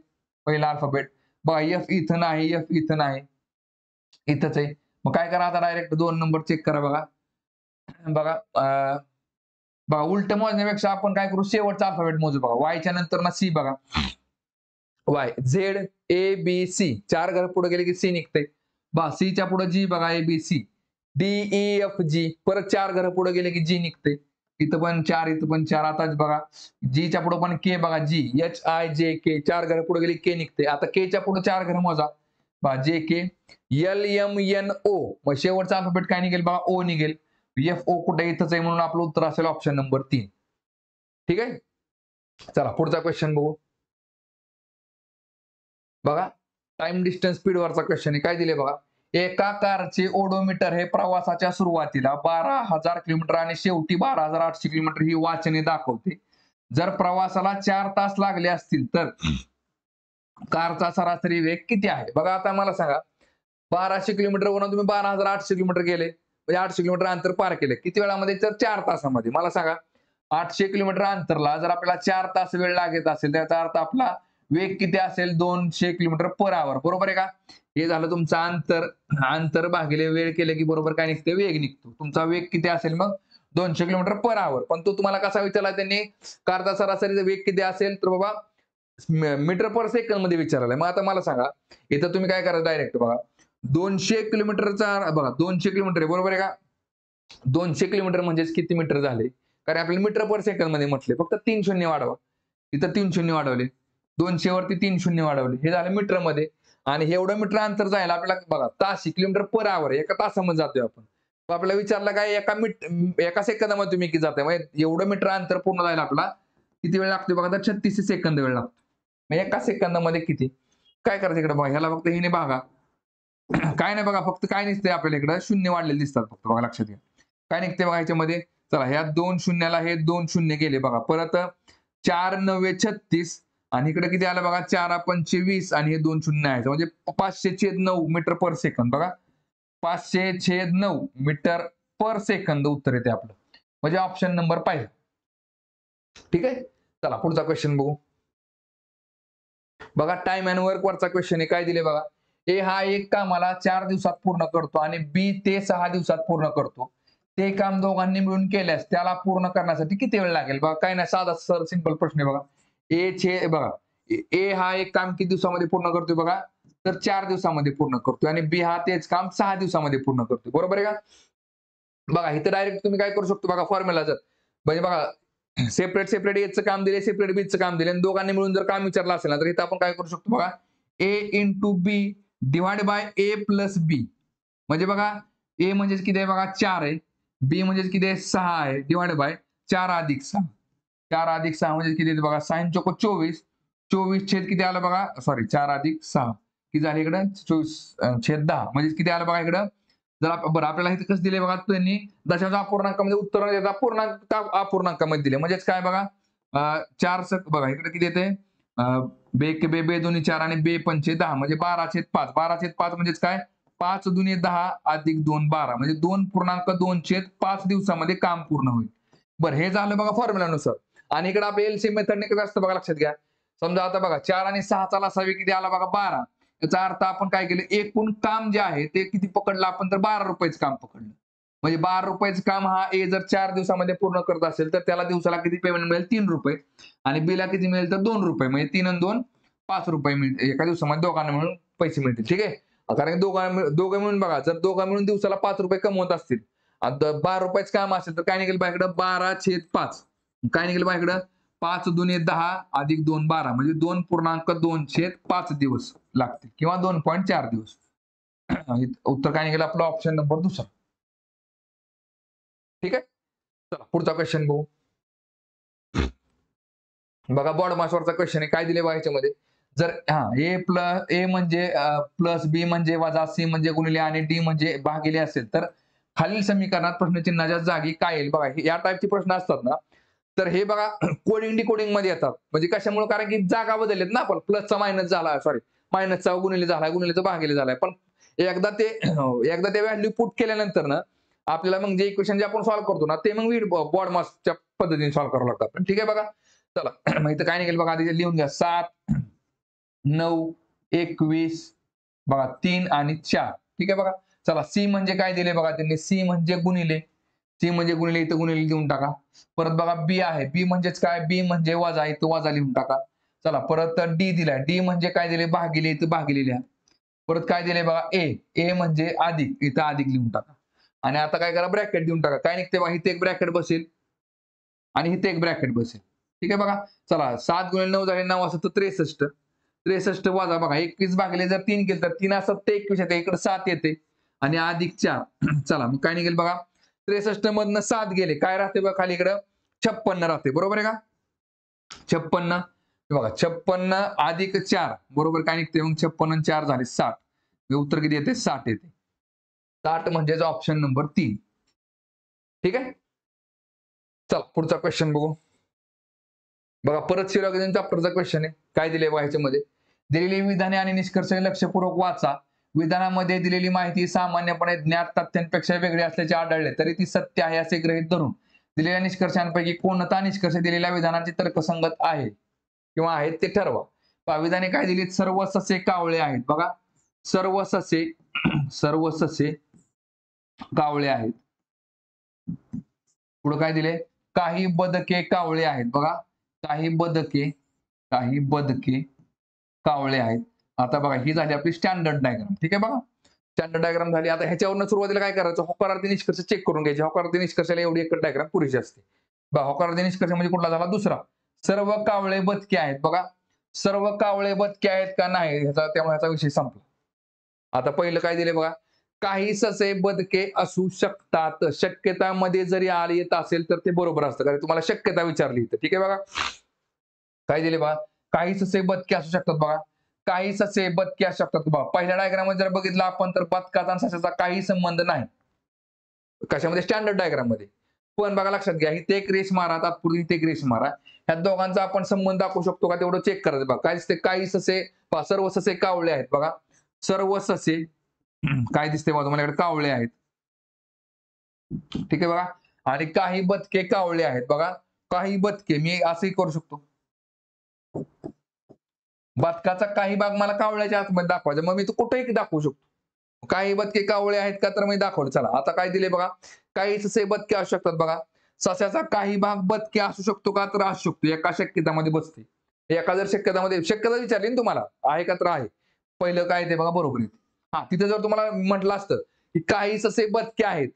पहिला अल्फाबेट. बघा एफ इथं नाही, एफ इथं नाही, इथंच आहे. मग काय करा आता डायरेक्ट 2 नंबर चेक करा. बघा बघा बघा उलट मोजण्यापेक्षा आपण काय करू, शेवटचा अल्फाबेट मोजू. बघा वायच्या नंतर ना सी, बघा Y Z A B C, 4 घरं पुढे गेले की सी निघते. बा सीच्या पुढे जी बघा A B C D E F G, परत 4 घरं पुढे गेले की जी निघते. इथं पण 4, इथं पण 4. आताच बघा जीच्या पुढे पण के बघा जी एच आय जे के, 4 घरं पुढे गेली के निघते. आता केच्या पुढे 4 घरं मोजा, बघा J K L M N ओ, मग शेवटचा अल्फाबेट काय निघेल बघा ओ निघेल. एफ ओ कुठे इथंच आहे, म्हणून आपलं उत्तर असेल ऑप्शन नंबर 3. ठीक आहे. चला पुढचा क्वेश्चन बघू. बघा टाइम डिस्टन्स स्पीड वरचा क्वेश्चन आहे. काय दिले बघा, एका कारचे ओडोमीटर हे प्रवासाच्या सुरुवातीला 12,000 किलोमीटर आणि शेवटी 12,800 किलोमीटर ही वाचने दाखवते. जर प्रवासाला 4 तास लागले असतील तर कारचा सरासरी वेग किती आहे. बघा आता मला सांगा 1200 किलोमीटर वरून तुम्ही 12,800 किलोमीटर गेले, म्हणजे 800 किलोमीटर अंतर पार केले किती वेळामध्ये, तर 4 तासामध्ये. मला सांगा 800 किलोमीटर अंतरला जर आपल्याला 4 तास वेळ लागत असेल, त्याचा अर्थ आपला वेग किती असेल 200 किलोमीटर पर आवर, बरोबर आहे का. हे झालं तुमचं अंतर, अंतर भागिले वेळ केले की बरोबर काय निघते, वेग निघतो. तुमचा वेग किती असेल मग 200 किलोमीटर पर आवर. पण तो तुम्हाला कसा विचारला त्यांनी, कारचा सरासरीचा वेग किती असेल, तर बाबा मीटर पर सेकंद मध्ये विचारलाय. मग आता मला सांगा इथं तुम्ही काय करा डायरेक्ट बघा 200 किलोमीटरचा, बघा 200 किलोमीटर आहे बरोबर आहे का. 200 किलोमीटर म्हणजेच किती मीटर झाले, कारण आपल्याला मीटर पर सेकंद मध्ये म्हटले, फक्त 3 शून्य वाढवा, इथं 3 शून्य वाढवले, 200 वरती 3 शून्य वाढवले, हे झालं मीटर मध्ये. आणि एवढं मीटर अंतर जायला आपल्याला बघा तास किलोमीटर पर आवर, एका तासामध्ये जातोय आपण. आपल्याला विचारलं काय एका सेकंदामध्ये तुम्ही किती जाताय, म्हणजे एवढं मीटर अंतर पूर्ण जायला आपला किती वेळ लागतोय बघा, तर 36 सेकंद वेळ लागतो. मग एका सेकंदामध्ये किती, काय करायचं इकडे बघा, ह्याला फक्त हिने भागा, काय नाही बघा, फक्त काय निघते आपल्याला इकडे शून्य वाढलेले दिसतात फक्त, बघा लक्षात घ्या काय निघते बघा ह्याच्यामध्ये. चला ह्या 2 शून्याला हे 2 शून्य गेले बघा, परत 4 9 36 आणि इकडे किती आलं बघा 4 5 20 आणि हे 2 शून्य आहे, म्हणजे 500/9 मीटर पर सेकंद. बघा 500/9 मीटर पर सेकंद उत्तर येते आपलं, म्हणजे ऑप्शन नंबर पहिला. ठीक आहे. चला पुढचा क्वेश्चन बघू. बघा टाइम अँड वर्क वरचा क्वेश्चन आहे. काय दिले बघा, ए हा एक कामाला 4 दिवसात पूर्ण करतो आणि बी ते 6 दिवसात पूर्ण करतो. ते काम दोघांनी मिळून केल्यास त्याला पूर्ण करण्यासाठी किती वेळ लागेल. बघा काय नाही, साधा सर सिंपल प्रश्न आहे. बघा बघा ए हा एक काम किती दिवसामध्ये पूर्ण करतोय बघा, तर 4 दिवसामध्ये पूर्ण करतोय, आणि बी हा तेच काम 6 दिवसामध्ये पूर्ण करतोय, बरोबर आहे का. बघा इथं डायरेक्ट तुम्ही काय करू शकतो बघा फॉर्म्युला, जर म्हणजे बघा सेपरेट सेपरेट एचं काम दिले, सेपरेट बीचं काम दिले, आणि दोघांनी मिळून जर काम विचारलं असेल ना, तर इथं आपण काय करू शकतो बघा A into B divide by A plus B. म्हणजे बघा ए म्हणजे किती आहे बघा 4 आहे, बी म्हणजे किती आहे 6 आहे, डिवाइड बाय 4+6, 4+6 म्हणजे किती येते बघा, 6×24, 24 छेद किती आलं बघा, सॉरी 4+6 किती झाले इकडं, 24/10 म्हणजे किती आलं बघा इकडं. जर बरं आपल्याला इथे कसं दिले बघा, त्यांनी दशांश अपूर्णांकामध्ये उत्तर देता पूर्णांक अपूर्णांकामध्ये दिले, म्हणजेच काय बघा, 4 बघा इकडे किती येते, बे बे बे दोन्ही 4 आणि बे पंचे 10 म्हणजे 12/5, 12/5 म्हणजेच काय, 5 दुनी 10 अधिक 2 12 म्हणजे 2.2/5 दिवसामध्ये काम पूर्ण होईल. बरं हे झालं बघा फॉर्म्युलानुसार. आणि इकडे आपल्या एलसीएम मेथडने कसं असतं बघा, लक्षात घ्या. समजा आता बघा 4 आणि 6 चा लसावी किती आला बघा, 12. याचा अर्थ आपण काय केलं, एकूण काम जे आहे ते किती पकडलं आपण, तर 12 रुपयाचं काम पकडलं. म्हणजे 12 रुपयाचं काम हा ए जर 4 दिवसामध्ये पूर्ण करत असेल तर त्याला दिवसाला किती पेमेंट मिळेल, 3 रुपये. आणि बीला किती मिळेल तर 2 रुपये. म्हणजे 3 आणि 2 5 रुपये मिळतील एका दिवसामध्ये दोघांना मिळून पैसे मिळतील. ठीक आहे. कारण दोघं मिळून बघा, जर दोघं मिळून दिवसाला 5 रुपये कमवत असतील, आता 12 रुपयाचं काम असेल तर काय निघेल बाईकडं, 12/5. काय निघेल बाईकडं, 5 दुनी 10 अधिक 2 12 म्हणजे 2.2/5 दिवस लागतील किंवा 2.4 दिवस. उत्तर काय निघेल आपलं, ऑप्शन नंबर दुसरा. ठीक आहे. चला पुढचा क्वेश्चन बघू. बघा बॉड मासवरचा क्वेश्चन आहे, काय दिले बघा याच्यामध्ये. जर ए म्हणजे प्लस, बी म्हणजे वजा, सी म्हणजे गुणिले आणि डी म्हणजे भागिले असेल तर खालील समीकरणात प्रश्नचिन्हाच्या जागी काय येईल. बघा या टाईपचे प्रश्न असतात ना, तर हे बघा कोडिंग डिकोडिंग मध्ये येतात. म्हणजे कशामुळे, कारण की जागा बदललेत ना, आपण प्लसचा मायनस झाला, सॉरी मायनसचा गुणिले झालाय, गुणिलेचा भागिले झालाय. पण एकदा ते व्हॅल्यू पुट केल्यानंतर ना आपल्याला मग जे इक्वेशन जे आपण सॉल्व्ह करतो ना, ते मग बॉड मासच्या पद्धतीने सॉल्व्ह करावं लागतात. ठीक आहे बघा. चला मग इथं काय निघेल बघा, आधी लिहून घ्या. 7 9 21 बघा 3 आणि 4. ठीक आहे बघा. चला सी म्हणजे काय दिले बघा त्यांनी, सी म्हणजे गुणिले, सी म्हणजे गुणिले, इथं गुणिले लिहून टाका. परत बघा बी आहे, बी म्हणजेच काय, बी म्हणजे वजा, इथं वजा लिहून टाका. चला परत डी दिलाय, डी म्हणजे काय दिले, भागिले, इथं भागिले लिहा. परत काय दिले बघा ए, ए म्हणजे अधिक, इथं अधिक लिहून टाका. आणि आता काय करा, ब्रॅकेट देऊन टाका. काय निघते बघा, इथे एक ब्रॅकेट बसेल आणि इथे एक ब्रॅकेट बसेल. ठीक आहे बघा. चला 7 गुणिले 9 झाले 9 असं तर 63. 63 वजा बघा 21 भागिले जर 3 केलं तर 3 असं ते 21 येते, इकडे 7 येते आणि अधिक 4. चला मग काय निघेल बघा, 63 मधनं 7 गेले, काय राहते बघा खाली इकडं 56 राहते. बरोबर आहे का. 56 बघा, 56 अधिक 4 बरोबर काय निघते मग, 56 आणि 4 झाले 60. उत्तर किती येते, 60 येते. 60 म्हणजेच ऑप्शन नंबर 3. ठीक आहे. चला पुढचा क्वेश्चन बघू. बघा परत सिलॉगिझम चॅप्टरचा क्वेश्चन आहे. काय दिले बघा ह्याच्यामध्ये, दिलेली विधाने आणि निष्कर्ष लक्षपूर्वक वाचा. विधानामध्ये दिलेली माहिती सामान्यपणे ज्ञात तथ्यांपेक्षा वेगळी असल्याचे आढळले तरी ती सत्य आहे असे गृहीत धरून दिलेल्या निष्कर्षांपैकी कोणता निष्कर्ष दिलेल्या विधानाची तर्कसंगत आहे किंवा आहेत ते ठरवा. पहा विधाने काय दिली, सर्व ससे कावळे आहेत. बघा सर्व ससे सर्व ससे कावळे आहेत. पुढे काय दिले, काही बदके कावळे आहेत. बघा काही बदके कावळे आहेत. आता बघा ही झाली आपली स्टँडर्ड डायग्राम. ठीक आहे बघा, स्टँडर्ड डायग्राम झाली. आता ह्याच्यावरून सुरुवातीला काय करायचं, होकारार्थी निष्कर्ष चेक करून घ्यायचे. होकारार्थी निष्कर्षाला एवढी एक डायग्राम पुरेशी असते. बघा होकारार्थी निष्कर्ष म्हणजे कुठला झाला, दुसरा. सर्व कावळे बदके आहेत. बघा सर्व कावळे बदके आहेत का नाही, त्यामुळे ह्याचा विषय संपला. आता पहिलं काय दिले बघा, काही ससे बदके असू शकतात. शक्यतामध्ये जरी आली येत असेल तर ते बरोबर असतं, कारण तुम्हाला शक्यता विचारली इथं. ठीक आहे बघा. काय दिले बघा, काही ससे बदके असू शकतात. बघा काही ससे बदके असू शकतात. बघा पहिल्या डायग्राम मध्ये जर बघितलं आपण तर बदकाचा आणि सशाचा काही संबंध नाही. कशामध्ये, स्टँडर्ड डायग्राम मध्ये. पण बघा लक्षात घ्या, इथे एक रेष मारा, तात्पुरती इथे एक रेष मारा. ह्या दोघांचा आपण संबंध दाखवू शकतो का तेवढं चेक करायचं. बघा काय दिसते, काही ससे, सर्व ससे कावळे आहेत. बघा सर्व ससे काय दिसते बघा तुम्हाला इकडे, कावळे आहेत. ठीक आहे बघा. आणि काही बदके कावळे आहेत. बघा काही बदके, मी असंही करू शकतो, बदकाचा काही भाग मला कावळ्याच्या आतमध्ये दाखवायचा, मग मी तो कुठेही दाखवू शकतो. काही बदके कावळे आहेत का, तर मी दाखवलं. चला आता काय दिले बघा, काही ससे बदके असू शकतात. बघा सस्याचा काही भाग बदके असू शकतो का, तर असू शकतो. एका शक्यतामध्ये बसते. एका जर शक्यतामध्ये शक्यता विचारली ना तुम्हाला, आहे का, तर आहे. पहिलं काय ते बघा बरोबर आहे. हा तिथे जर तुम्हाला म्हटलं असतं की काही ससे बदके आहेत,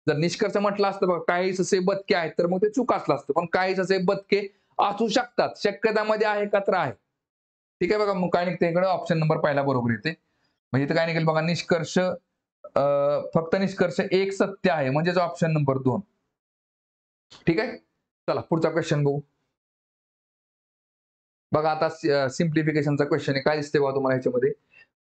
जर निष्कर्ष म्हटलं असतं बघा काही ससे बदके आहेत, तर मग ते चूक असलं असतं. पण काही ससे बदके असू शकतात, शक्यतामध्ये आहे का, तर आहे. ठीक आहे बघा. मग काय निघते इकडे, ऑप्शन नंबर पहिला बरोबर येते. म्हणजे इथं काय निघेल बघा, निष्कर्ष फक्त निष्कर्ष एक सत्य आहे, म्हणजेच ऑप्शन नंबर 2. ठीक आहे. चला पुढचा क्वेश्चन बघू. बघा आता सिम्प्लिफिकेशनचा क्वेश्चन आहे. काय दिसते बघा तुम्हाला ह्याच्यामध्ये?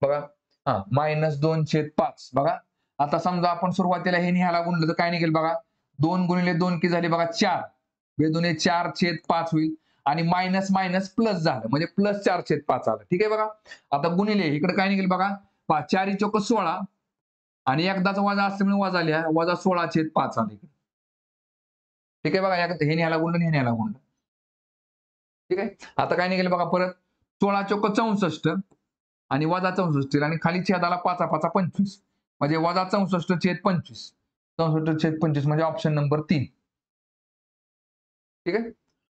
बघा हा -2/5. बघा आता समजा आपण सुरुवातीला हे ह्याला गुणलं तर काय निघेल बघा? 2 गुणिले 2 किती झाले बघा? 4. बेदुने 4/5 होईल आणि मायनस मायनस प्लस झालं म्हणजे प्लस 4/5 आलं. ठीक आहे बघा. आता गुणिले इकडे काय निघेल बघा? 4 चोक 16 आणि एकदाच वजा असल्यामुळे वजा लिहा, वजा 16/5 आले. ठीक आहे बघा. हे ह्याला गुणलं हे ह्याला गुणलं. ठीक आहे. आता काय निघेल बघा परत? 16 चोक 64 आणि वजा 64 आणि खाली छेदाला 5 5 25 म्हणजे वजा 64/25. 64/25 म्हणजे ऑप्शन नंबर 3. ठीक आहे.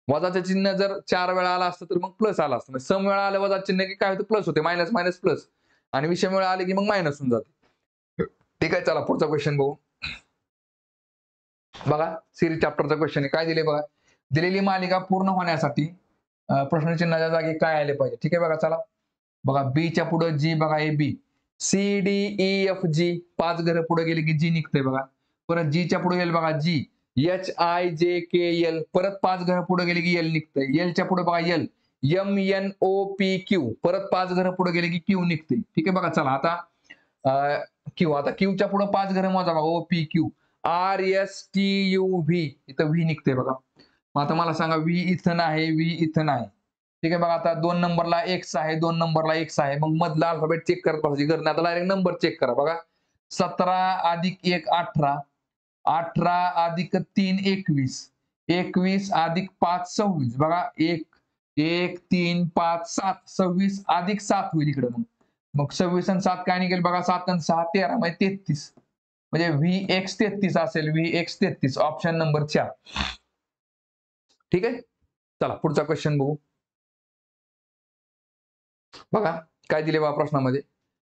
वजाचं चिन्ह जर 4 वेळा आला असतं तर मग प्लस आला असतं. म्हणजे सम वेळा आलं वजा चिन्ह की काय होतं? प्लस होते. मायनस मायनस प्लस आणि विषम वेळा आले की मग मायनस होऊन जाते. ठीक आहे. चला पुढचा क्वेश्चन बघू. बघा सिरीज चॅप्टरचा क्वेश्चन आहे. काय दिले बघा? दिलेली मालिका पूर्ण होण्यासाठी प्रश्नचिन्हाच्या जागी काय आले पाहिजे? ठीक आहे बघा. चला बघा बीच्या पुढे जी बघा A B C D E F G 5 घरं पुढे गेले की जी निघते बघा. परत जीच्या पुढे येईल बघा जी H I J K L परत 5 घरं पुढे गेले की एल निघते. एलच्या पुढे बघा L M N O P Q परत 5 घरं पुढे गेले की क्यू निघते. ठीक आहे बघा. चला आता क्यू आता क्यूच्या पुढे 5 घरं मोजा बघा. O P Q R S T U V इथं व्ही निघते बघा. मग आता मला सांगा व्ही इथं आहे व्ही इथं आहे. ठीक आहे बघा. आता 2 नंबरला एक्स आहे 2 नंबरला एक्स आहे. मग मधला अल्फाबेट चेक करत बसायची गरज नाही. आता डायरेक्ट नंबर चेक करा बघा. 17 + 1 18 18 + 3 21 21 + 5 26 बघा 1 1 3 5 7 26 + 7 होईल इकडे. मग 26 आणि 7 काय निघेल बघा? 7 आणि 6 13 म्हणजे 33 म्हणजे VX 33 असेल. VX 33 option number 4. ठीक आहे. चला पुढचा क्वेश्चन बघू. बघा काय दिले बघा प्रश्नामध्ये?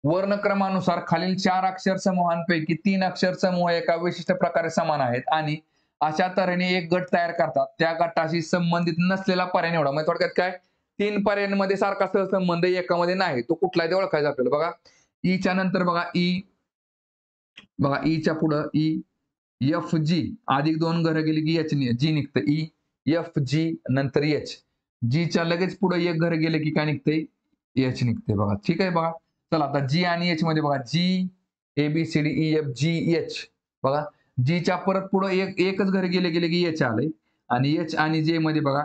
वर्णक्रमानुसार खालील 4 अक्षर समूहांपैकी 3 अक्षर समूह एका विशिष्ट प्रकारे समान आहेत आणि अशा तऱ्हेने एक गट तयार करतात. त्या गटाशी संबंधित नसलेला पर्याय निवडा. म्हणजे थोडक्यात काय? 3 पर्यायांमध्ये सारखा सहसंबंध एकामध्ये नाही. तो कुठला आहे ते ओळखायचा आपल्याला. बघा ईच्या नंतर बघा ई बघा ईच्या पुढं ई एफ जी अधिक 2 घरं गेली की एच जी निघतं. ई एफ जी नंतर एच जीच्या लगेच पुढे एक घर गेले की काय निघते? एच निघते बघा. ठीक आहे बघा. चला आता जी आणि एच मध्ये बघा G A B C D E F G H बघा. जीच्या परत पुढे एकच घर गेले की एच आलंय आणि एच आणि जे मध्ये बघा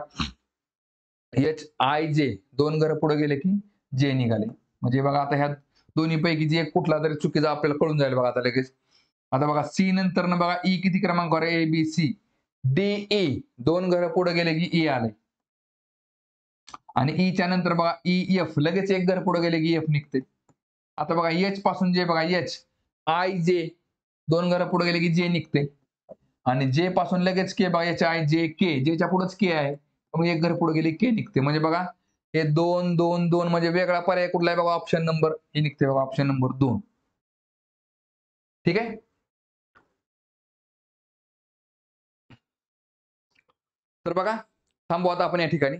एच आय जे 2 घर पुढे गेले की जे निघाले. म्हणजे बघा आता ह्या दोन्ही पैकी जे एक कुठला तरी चुकीचा आपल्याला कळून जाईल बघा आता लगेच. आता बघा सी नंतर ना बघा ई किती क्रमांकावर ए बी सी डी ए 2 घर पुढे गेले की ई आले आणि ईच्या नंतर बघा ई एफ लगेच एक घर पुढे गेले की एफ निघते. आता बघा एच पासून जे बघा एच आय जे 2 घर पुढे गेले की जे निघते आणि जे पासून लगेच के बघा एच आय जे के जेच्या पुढेच के आहे मग एक घर पुढे गेली के निघते. म्हणजे बघा हे 2 2 2 म्हणजे वेगळा पर्याय कुठला आहे बघा? ऑप्शन नंबर हे निघते बघा. Option number 2. ठीक आहे. तर बघा थांबू आता आपण या ठिकाणी.